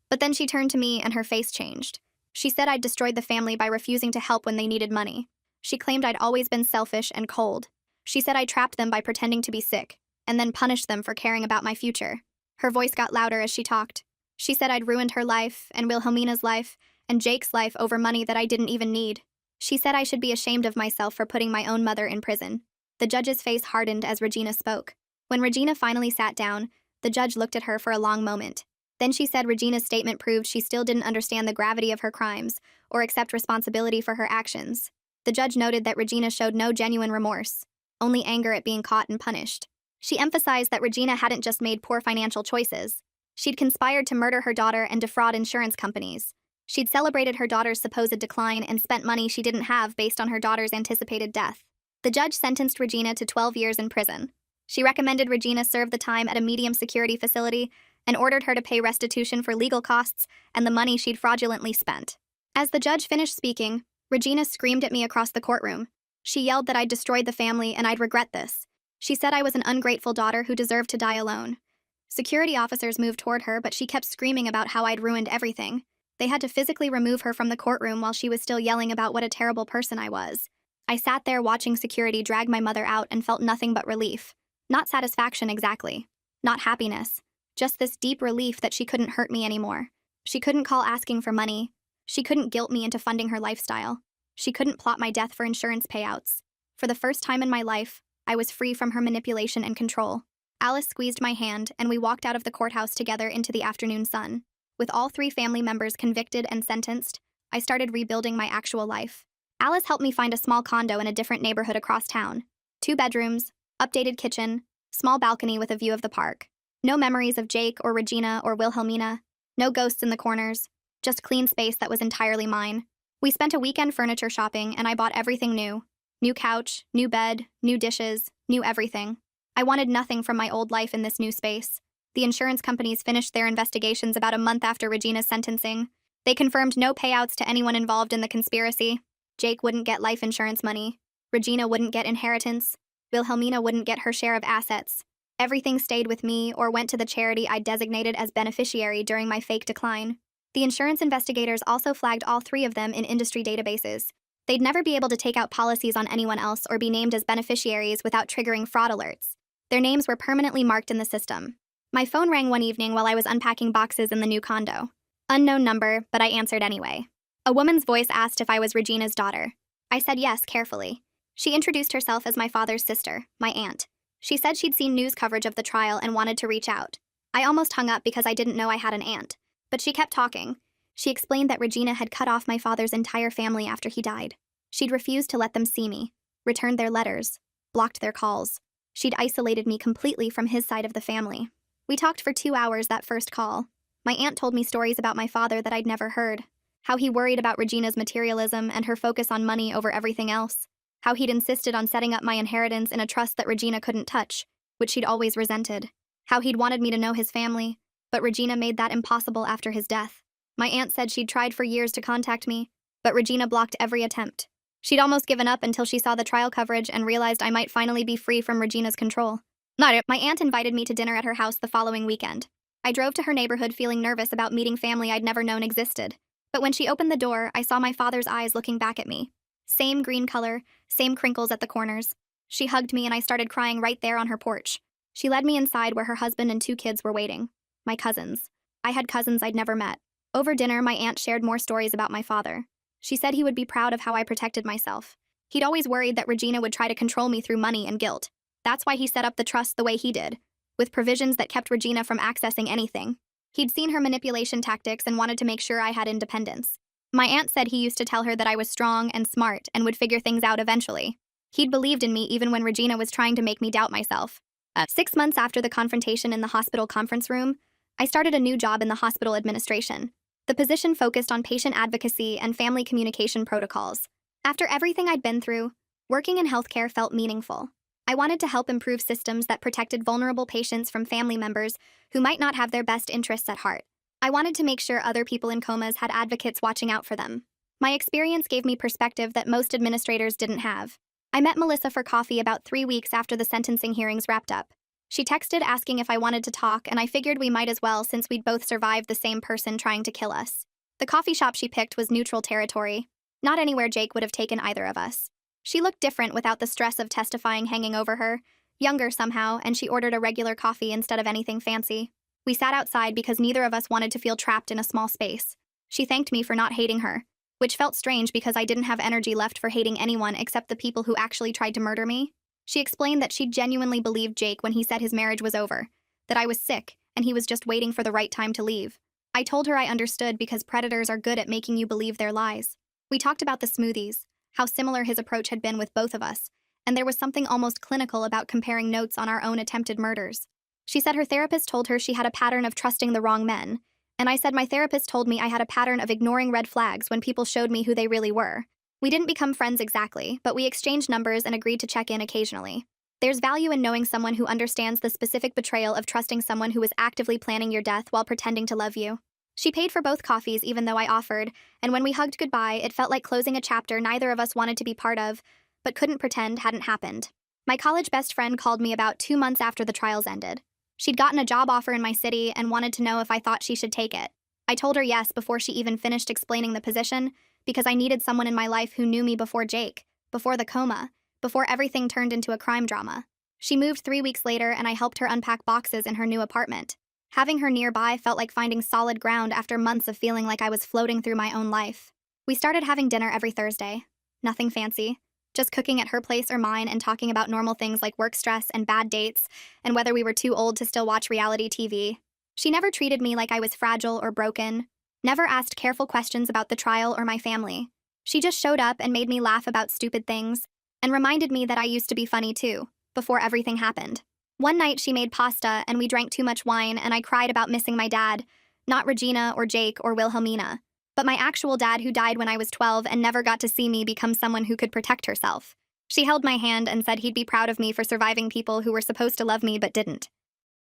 But then she turned to me and her face changed. She said I'd destroyed the family by refusing to help when they needed money. She claimed I'd always been selfish and cold. She said I trapped them by pretending to be sick, and then punished them for caring about my future. Her voice got louder as she talked. She said I'd ruined her life, and Wilhelmina's life, and Jake's life over money that I didn't even need. She said I should be ashamed of myself for putting my own mother in prison. The judge's face hardened as Regina spoke. When Regina finally sat down, the judge looked at her for a long moment. Then she said Regina's statement proved she still didn't understand the gravity of her crimes or accept responsibility for her actions. The judge noted that Regina showed no genuine remorse, only anger at being caught and punished. She emphasized that Regina hadn't just made poor financial choices. She'd conspired to murder her daughter and defraud insurance companies. She'd celebrated her daughter's supposed decline and spent money she didn't have based on her daughter's anticipated death. The judge sentenced Regina to 12 years in prison. She recommended Regina serve the time at a medium security facility and ordered her to pay restitution for legal costs and the money she'd fraudulently spent. As the judge finished speaking, Regina screamed at me across the courtroom. She yelled that I'd destroyed the family and I'd regret this. She said I was an ungrateful daughter who deserved to die alone. Security officers moved toward her, but she kept screaming about how I'd ruined everything. They had to physically remove her from the courtroom while she was still yelling about what a terrible person I was. I sat there watching security drag my mother out and felt nothing but relief. Not satisfaction exactly. Not happiness. Just this deep relief that she couldn't hurt me anymore. She couldn't call asking for money. She couldn't guilt me into funding her lifestyle. She couldn't plot my death for insurance payouts. For the first time in my life, I was free from her manipulation and control. Alice squeezed my hand, and we walked out of the courthouse together into the afternoon sun. With all 3 family members convicted and sentenced, I started rebuilding my actual life. Alice helped me find a small condo in a different neighborhood across town. 2 bedrooms, updated kitchen, small balcony with a view of the park. No memories of Jake or Regina or Wilhelmina. No ghosts in the corners. Just clean space that was entirely mine. We spent a weekend furniture shopping, and I bought everything new. New couch, new bed, new dishes, new everything. I wanted nothing from my old life in this new space. The insurance companies finished their investigations about a month after Regina's sentencing. They confirmed no payouts to anyone involved in the conspiracy. Jake wouldn't get life insurance money. Regina wouldn't get inheritance. Wilhelmina wouldn't get her share of assets. Everything stayed with me or went to the charity I designated as beneficiary during my fake decline. The insurance investigators also flagged all three of them in industry databases. They'd never be able to take out policies on anyone else or be named as beneficiaries without triggering fraud alerts. Their names were permanently marked in the system. My phone rang one evening while I was unpacking boxes in the new condo. Unknown number, but I answered anyway. A woman's voice asked if I was Regina's daughter. I said yes, carefully. She introduced herself as my father's sister, my aunt. She said she'd seen news coverage of the trial and wanted to reach out. I almost hung up because I didn't know I had an aunt. But she kept talking. She explained that Regina had cut off my father's entire family after he died. She'd refused to let them see me, returned their letters, blocked their calls. She'd isolated me completely from his side of the family. We talked for 2 hours that first call. My aunt told me stories about my father that I'd never heard. How he worried about Regina's materialism and her focus on money over everything else. How he'd insisted on setting up my inheritance in a trust that Regina couldn't touch, which she'd always resented. How he'd wanted me to know his family, but Regina made that impossible after his death. My aunt said she'd tried for years to contact me, but Regina blocked every attempt. She'd almost given up until she saw the trial coverage and realized I might finally be free from Regina's control. My aunt invited me to dinner at her house the following weekend. I drove to her neighborhood feeling nervous about meeting family I'd never known existed. But when she opened the door, I saw my father's eyes looking back at me. Same green color, same crinkles at the corners. She hugged me and I started crying right there on her porch. She led me inside where her husband and 2 kids were waiting. My cousins. I had cousins I'd never met. Over dinner, my aunt shared more stories about my father. She said he would be proud of how I protected myself. He'd always worried that Regina would try to control me through money and guilt. That's why he set up the trust the way he did, with provisions that kept Regina from accessing anything. He'd seen her manipulation tactics and wanted to make sure I had independence. My aunt said he used to tell her that I was strong and smart and would figure things out eventually. He'd believed in me even when Regina was trying to make me doubt myself. 6 months after the confrontation in the hospital conference room, I started a new job in the hospital administration. The position focused on patient advocacy and family communication protocols. After everything I'd been through, working in healthcare felt meaningful. I wanted to help improve systems that protected vulnerable patients from family members who might not have their best interests at heart. I wanted to make sure other people in comas had advocates watching out for them. My experience gave me perspective that most administrators didn't have. I met Melissa for coffee about 3 weeks after the sentencing hearings wrapped up. She texted asking if I wanted to talk, and I figured we might as well since we'd both survived the same person trying to kill us. The coffee shop she picked was neutral territory, not anywhere Jake would have taken either of us. She looked different without the stress of testifying hanging over her, younger somehow, and she ordered a regular coffee instead of anything fancy. We sat outside because neither of us wanted to feel trapped in a small space. She thanked me for not hating her, which felt strange because I didn't have energy left for hating anyone except the people who actually tried to murder me. She explained that she genuinely believed Jake when he said his marriage was over, that I was sick, and he was just waiting for the right time to leave. I told her I understood because predators are good at making you believe their lies. We talked about the smoothies, how similar his approach had been with both of us, and there was something almost clinical about comparing notes on our own attempted murders. She said her therapist told her she had a pattern of trusting the wrong men, and I said my therapist told me I had a pattern of ignoring red flags when people showed me who they really were. We didn't become friends exactly, but we exchanged numbers and agreed to check in occasionally. There's value in knowing someone who understands the specific betrayal of trusting someone who is actively planning your death while pretending to love you. She paid for both coffees even though I offered, and when we hugged goodbye, it felt like closing a chapter neither of us wanted to be part of, but couldn't pretend hadn't happened. My college best friend called me about 2 months after the trials ended. She'd gotten a job offer in my city and wanted to know if I thought she should take it. I told her yes before she even finished explaining the position, because I needed someone in my life who knew me before Jake, before the coma, before everything turned into a crime drama. She moved 3 weeks later and I helped her unpack boxes in her new apartment. Having her nearby felt like finding solid ground after months of feeling like I was floating through my own life. We started having dinner every Thursday. Nothing fancy. Just cooking at her place or mine and talking about normal things like work stress and bad dates and whether we were too old to still watch reality TV. She never treated me like I was fragile or broken. Never asked careful questions about the trial or my family. She just showed up and made me laugh about stupid things and reminded me that I used to be funny too, before everything happened. One night she made pasta and we drank too much wine and I cried about missing my dad, not Regina or Jake or Wilhelmina, but my actual dad who died when I was 12 and never got to see me become someone who could protect herself. She held my hand and said he'd be proud of me for surviving people who were supposed to love me but didn't.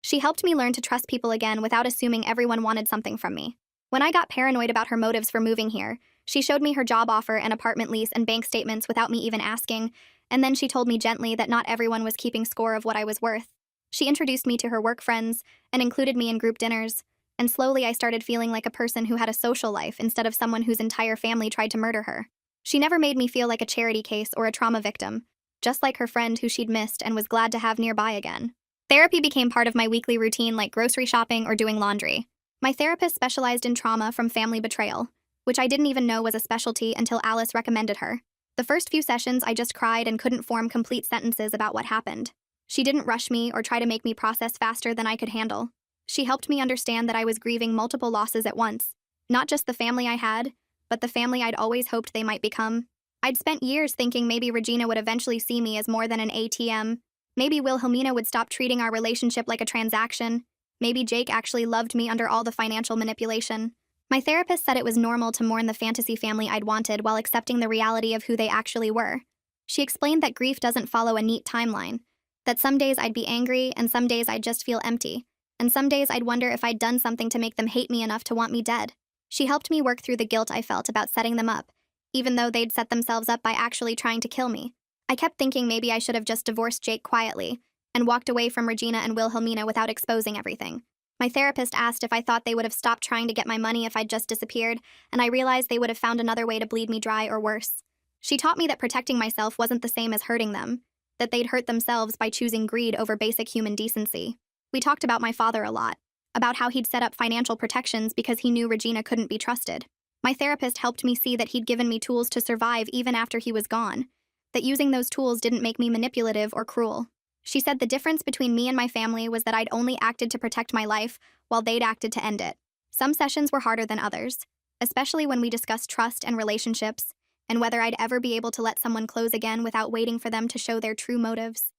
She helped me learn to trust people again without assuming everyone wanted something from me. When I got paranoid about her motives for moving here, she showed me her job offer and apartment lease and bank statements without me even asking, and then she told me gently that not everyone was keeping score of what I was worth. She introduced me to her work friends and included me in group dinners, and slowly I started feeling like a person who had a social life instead of someone whose entire family tried to murder her. She never made me feel like a charity case or a trauma victim, just like her friend who she'd missed and was glad to have nearby again. Therapy became part of my weekly routine like grocery shopping or doing laundry. My therapist specialized in trauma from family betrayal, which I didn't even know was a specialty until Alice recommended her. The first few sessions, I just cried and couldn't form complete sentences about what happened. She didn't rush me or try to make me process faster than I could handle. She helped me understand that I was grieving multiple losses at once, not just the family I had, but the family I'd always hoped they might become. I'd spent years thinking maybe Regina would eventually see me as more than an ATM. Maybe Wilhelmina would stop treating our relationship like a transaction. Maybe Jake actually loved me under all the financial manipulation. My therapist said it was normal to mourn the fantasy family I'd wanted while accepting the reality of who they actually were. She explained that grief doesn't follow a neat timeline, that some days I'd be angry and some days I'd just feel empty, and some days I'd wonder if I'd done something to make them hate me enough to want me dead. She helped me work through the guilt I felt about setting them up, even though they'd set themselves up by actually trying to kill me. I kept thinking maybe I should have just divorced Jake quietly and walked away from Regina and Wilhelmina without exposing everything. My therapist asked if I thought they would have stopped trying to get my money if I'd just disappeared, and I realized they would have found another way to bleed me dry or worse. She taught me that protecting myself wasn't the same as hurting them, that they'd hurt themselves by choosing greed over basic human decency. We talked about my father a lot, about how he'd set up financial protections because he knew Regina couldn't be trusted. My therapist helped me see that he'd given me tools to survive even after he was gone, that using those tools didn't make me manipulative or cruel. She said the difference between me and my family was that I'd only acted to protect my life while they'd acted to end it. Some sessions were harder than others, especially when we discussed trust and relationships, and whether I'd ever be able to let someone close again without waiting for them to show their true motives.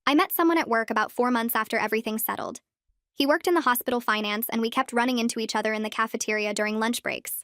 I met someone at work about 4 months after everything settled. He worked in the hospital finance, and we kept running into each other in the cafeteria during lunch breaks.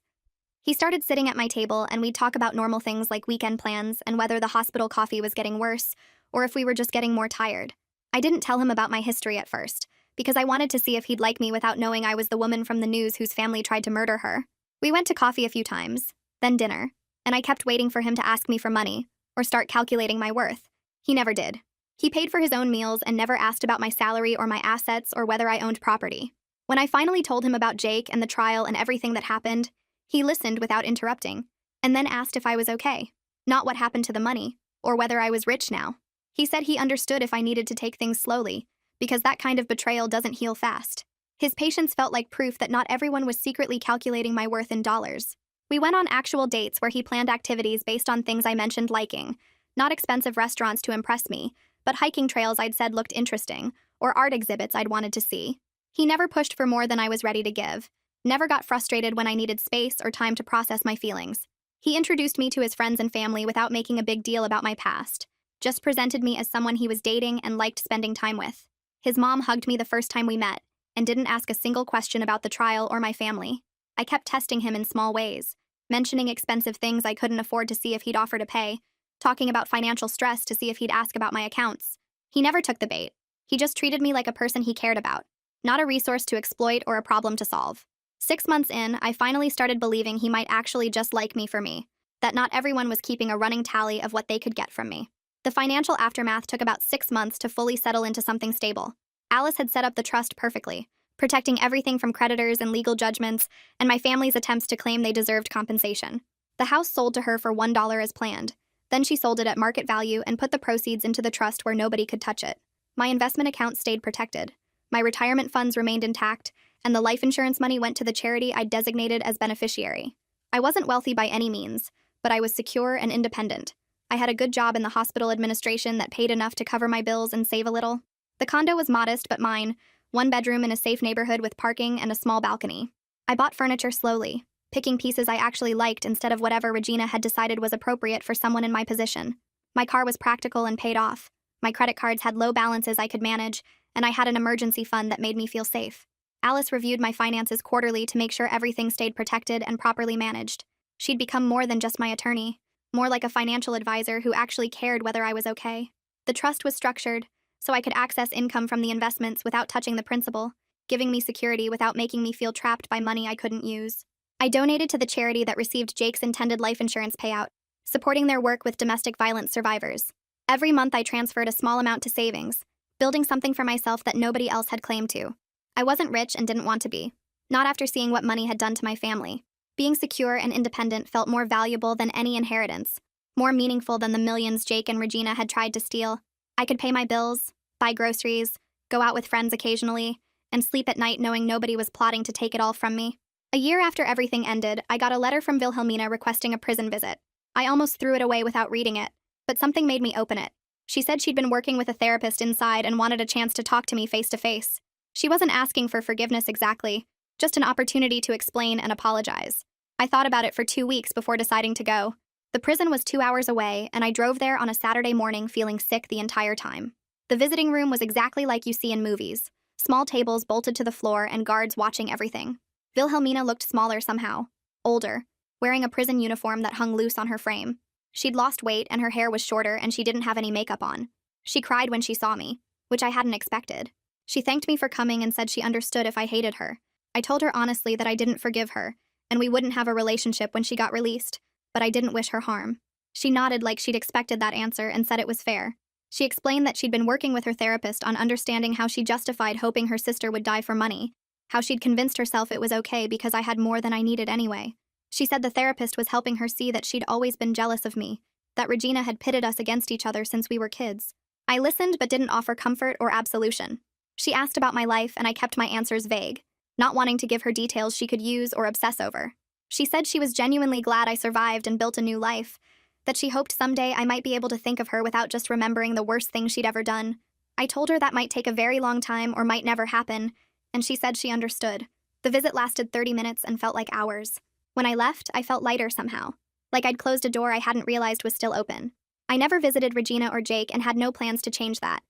He started sitting at my table, and we'd talk about normal things like weekend plans and whether the hospital coffee was getting worse, or if we were just getting more tired. I didn't tell him about my history at first, because I wanted to see if he'd like me without knowing I was the woman from the news whose family tried to murder her. We went to coffee a few times, then dinner, and I kept waiting for him to ask me for money, or start calculating my worth. He never did. He paid for his own meals and never asked about my salary or my assets or whether I owned property. When I finally told him about Jake and the trial and everything that happened, he listened without interrupting, and then asked if I was okay, not what happened to the money, or whether I was rich now. He said he understood if I needed to take things slowly, because that kind of betrayal doesn't heal fast. His patience felt like proof that not everyone was secretly calculating my worth in dollars. We went on actual dates where he planned activities based on things I mentioned liking, not expensive restaurants to impress me, but hiking trails I'd said looked interesting, or art exhibits I'd wanted to see. He never pushed for more than I was ready to give, never got frustrated when I needed space or time to process my feelings. He introduced me to his friends and family without making a big deal about my past, just presented me as someone he was dating and liked spending time with. His mom hugged me the first time we met, and didn't ask a single question about the trial or my family. I kept testing him in small ways, mentioning expensive things I couldn't afford to see if he'd offer to pay, talking about financial stress to see if he'd ask about my accounts. He never took the bait. He just treated me like a person he cared about, not a resource to exploit or a problem to solve. 6 months in, I finally started believing he might actually just like me for me, that not everyone was keeping a running tally of what they could get from me. The financial aftermath took about 6 months to fully settle into something stable. Alice had set up the trust perfectly, protecting everything from creditors and legal judgments, and my family's attempts to claim they deserved compensation. The house sold to her for $1 as planned. Then she sold it at market value and put the proceeds into the trust where nobody could touch it. My investment account stayed protected. My retirement funds remained intact, and the life insurance money went to the charity I'd designated as beneficiary. I wasn't wealthy by any means, but I was secure and independent. I had a good job in the hospital administration that paid enough to cover my bills and save a little. The condo was modest but mine, 1 bedroom in a safe neighborhood with parking and a small balcony. I bought furniture slowly, picking pieces I actually liked instead of whatever Regina had decided was appropriate for someone in my position. My car was practical and paid off. My credit cards had low balances I could manage, and I had an emergency fund that made me feel safe. Alice reviewed my finances quarterly to make sure everything stayed protected and properly managed. She'd become more than just my attorney, more like a financial advisor who actually cared whether I was okay. The trust was structured, so I could access income from the investments without touching the principal, giving me security without making me feel trapped by money I couldn't use. I donated to the charity that received Jake's intended life insurance payout, supporting their work with domestic violence survivors. Every month I transferred a small amount to savings, building something for myself that nobody else had claimed to. I wasn't rich and didn't want to be. Not after seeing what money had done to my family. Being secure and independent felt more valuable than any inheritance, more meaningful than the millions Jake and Regina had tried to steal. I could pay my bills, buy groceries, go out with friends occasionally, and sleep at night knowing nobody was plotting to take it all from me. A year after everything ended, I got a letter from Wilhelmina requesting a prison visit. I almost threw it away without reading it, but something made me open it. She said she'd been working with a therapist inside and wanted a chance to talk to me face to face. She wasn't asking for forgiveness exactly, just an opportunity to explain and apologize. I thought about it for 2 weeks before deciding to go. The prison was 2 hours away, and I drove there on a Saturday morning feeling sick the entire time. The visiting room was exactly like you see in movies. Small tables bolted to the floor and guards watching everything. Wilhelmina looked smaller somehow, older, wearing a prison uniform that hung loose on her frame. She'd lost weight and her hair was shorter and she didn't have any makeup on. She cried when she saw me, which I hadn't expected. She thanked me for coming and said she understood if I hated her. I told her honestly that I didn't forgive her, and we wouldn't have a relationship when she got released, but I didn't wish her harm. She nodded like she'd expected that answer and said it was fair. She explained that she'd been working with her therapist on understanding how she justified hoping her sister would die for money, how she'd convinced herself it was okay because I had more than I needed anyway. She said the therapist was helping her see that she'd always been jealous of me, that Regina had pitted us against each other since we were kids. I listened but didn't offer comfort or absolution. She asked about my life and I kept my answers vague, not wanting to give her details she could use or obsess over. She said she was genuinely glad I survived and built a new life, that she hoped someday I might be able to think of her without just remembering the worst thing she'd ever done. I told her that might take a very long time or might never happen, and she said she understood. The visit lasted 30 minutes and felt like hours. When I left, I felt lighter somehow, like I'd closed a door I hadn't realized was still open. I never visited Regina or Jake and had no plans to change that.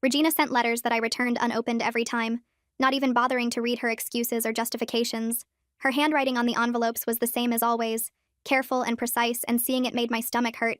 Regina sent letters that I returned unopened every time, not even bothering to read her excuses or justifications. Her handwriting on the envelopes was the same as always, careful and precise, and seeing it made my stomach hurt.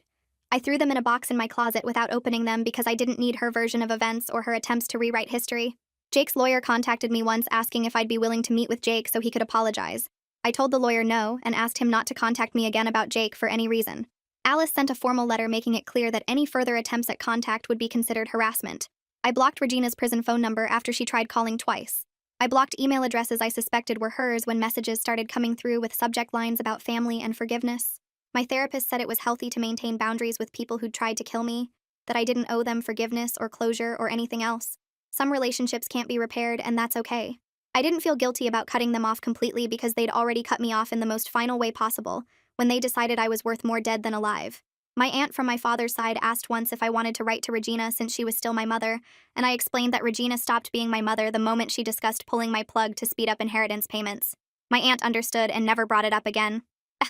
I threw them in a box in my closet without opening them because I didn't need her version of events or her attempts to rewrite history. Jake's lawyer contacted me once asking if I'd be willing to meet with Jake so he could apologize. I told the lawyer no and asked him not to contact me again about Jake for any reason. Alice sent a formal letter making it clear that any further attempts at contact would be considered harassment. I blocked Regina's prison phone number after she tried calling twice. I blocked email addresses I suspected were hers when messages started coming through with subject lines about family and forgiveness. My therapist said it was healthy to maintain boundaries with people who'd tried to kill me, that I didn't owe them forgiveness or closure or anything else. Some relationships can't be repaired, and that's okay. I didn't feel guilty about cutting them off completely because they'd already cut me off in the most final way possible, when they decided I was worth more dead than alive. My aunt from my father's side asked once if I wanted to write to Regina since she was still my mother, and I explained that Regina stopped being my mother the moment she discussed pulling my plug to speed up inheritance payments. My aunt understood and never brought it up again.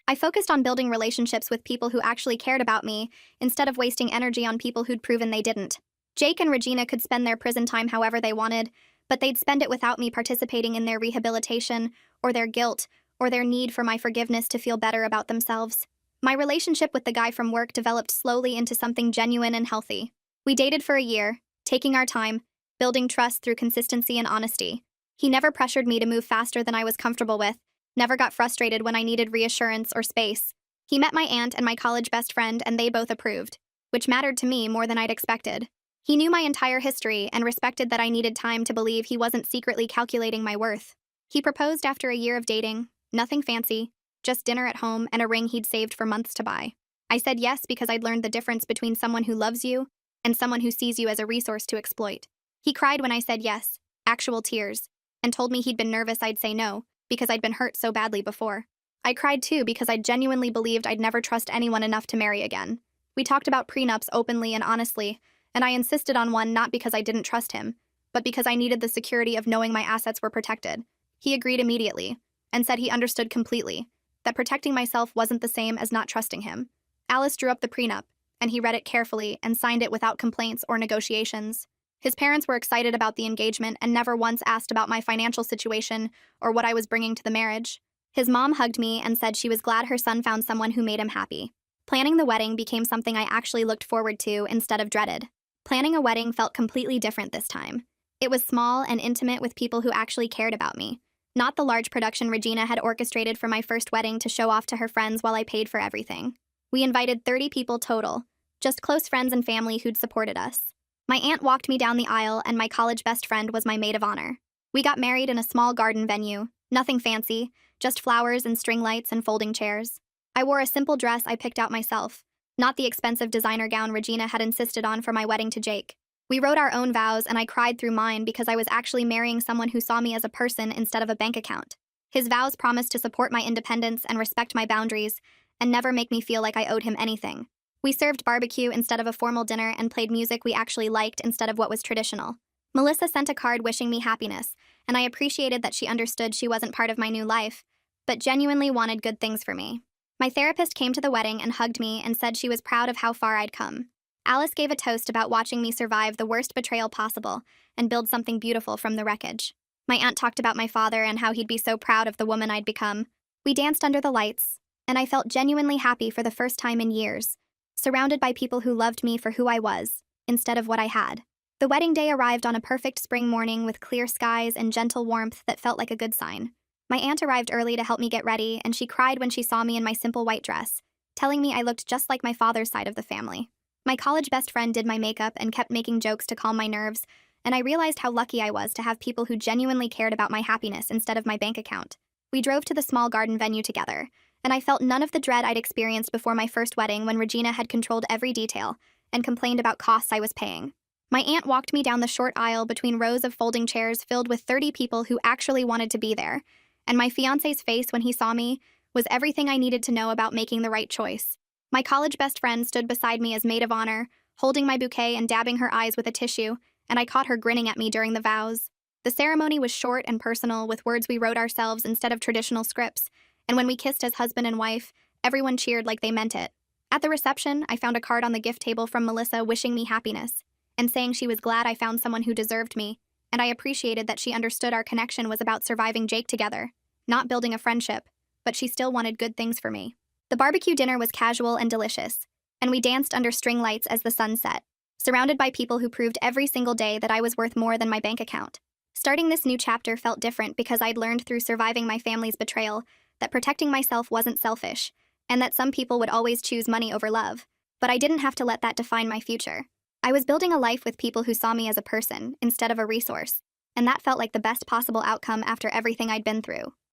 I focused on building relationships with people who actually cared about me, instead of wasting energy on people who'd proven they didn't. Jake and Regina could spend their prison time however they wanted, but they'd spend it without me participating in their rehabilitation, or their guilt, or their need for my forgiveness to feel better about themselves. My relationship with the guy from work developed slowly into something genuine and healthy. We dated for a year, taking our time, building trust through consistency and honesty. He never pressured me to move faster than I was comfortable with, never got frustrated when I needed reassurance or space. He met my aunt and my college best friend and they both approved, which mattered to me more than I'd expected. He knew my entire history and respected that I needed time to believe he wasn't secretly calculating my worth. He proposed after a year of dating, nothing fancy, just dinner at home and a ring he'd saved for months to buy. I said yes because I'd learned the difference between someone who loves you and someone who sees you as a resource to exploit. He cried when I said yes, actual tears, and told me he'd been nervous I'd say no because I'd been hurt so badly before. I cried too because I genuinely believed I'd never trust anyone enough to marry again. We talked about prenups openly and honestly, and I insisted on one not because I didn't trust him, but because I needed the security of knowing my assets were protected. He agreed immediately, and said he understood completely, that protecting myself wasn't the same as not trusting him. Alice drew up the prenup, and he read it carefully and signed it without complaints or negotiations. His parents were excited about the engagement and never once asked about my financial situation or what I was bringing to the marriage. His mom hugged me and said she was glad her son found someone who made him happy. Planning the wedding became something I actually looked forward to instead of dreaded. Planning a wedding felt completely different this time. It was small and intimate with people who actually cared about me. not the large production Regina had orchestrated for my first wedding to show off to her friends while I paid for everything. We invited 30 people total, just close friends and family who'd supported us. My aunt walked me down the aisle, and my college best friend was my maid of honor. We got married in a small garden venue, nothing fancy, just flowers and string lights and folding chairs. I wore a simple dress I picked out myself, not the expensive designer gown Regina had insisted on for my wedding to Jake. We wrote our own vows, and I cried through mine because I was actually marrying someone who saw me as a person instead of a bank account. His vows promised to support my independence and respect my boundaries, and never make me feel like I owed him anything. We served barbecue instead of a formal dinner and played music we actually liked instead of what was traditional. Melissa sent a card wishing me happiness, and I appreciated that she understood she wasn't part of my new life, but genuinely wanted good things for me. My therapist came to the wedding and hugged me and said she was proud of how far I'd come. Alice gave a toast about watching me survive the worst betrayal possible and build something beautiful from the wreckage. My aunt talked about my father and how he'd be so proud of the woman I'd become. We danced under the lights, and I felt genuinely happy for the first time in years, surrounded by people who loved me for who I was, instead of what I had. The wedding day arrived on a perfect spring morning with clear skies and gentle warmth that felt like a good sign. My aunt arrived early to help me get ready, and she cried when she saw me in my simple white dress, telling me I looked just like my father's side of the family. My college best friend did my makeup and kept making jokes to calm my nerves, and I realized how lucky I was to have people who genuinely cared about my happiness instead of my bank account. We drove to the small garden venue together, and I felt none of the dread I'd experienced before my first wedding when Regina had controlled every detail and complained about costs I was paying. My aunt walked me down the short aisle between rows of folding chairs filled with 30 people who actually wanted to be there, and my fiancé's face when he saw me was everything I needed to know about making the right choice. My college best friend stood beside me as maid of honor, holding my bouquet and dabbing her eyes with a tissue, and I caught her grinning at me during the vows. The ceremony was short and personal, with words we wrote ourselves instead of traditional scripts, and when we kissed as husband and wife, everyone cheered like they meant it. At the reception, I found a card on the gift table from Melissa wishing me happiness, and saying she was glad I found someone who deserved me, and I appreciated that she understood our connection was about surviving Jake together, not building a friendship, but she still wanted good things for me. The barbecue dinner was casual and delicious, and we danced under string lights as the sun set, surrounded by people who proved every single day that I was worth more than my bank account. Starting this new chapter felt different because I'd learned through surviving my family's betrayal that protecting myself wasn't selfish, and that some people would always choose money over love, but I didn't have to let that define my future. I was building a life with people who saw me as a person instead of a resource, and that felt like the best possible outcome after everything I'd been through.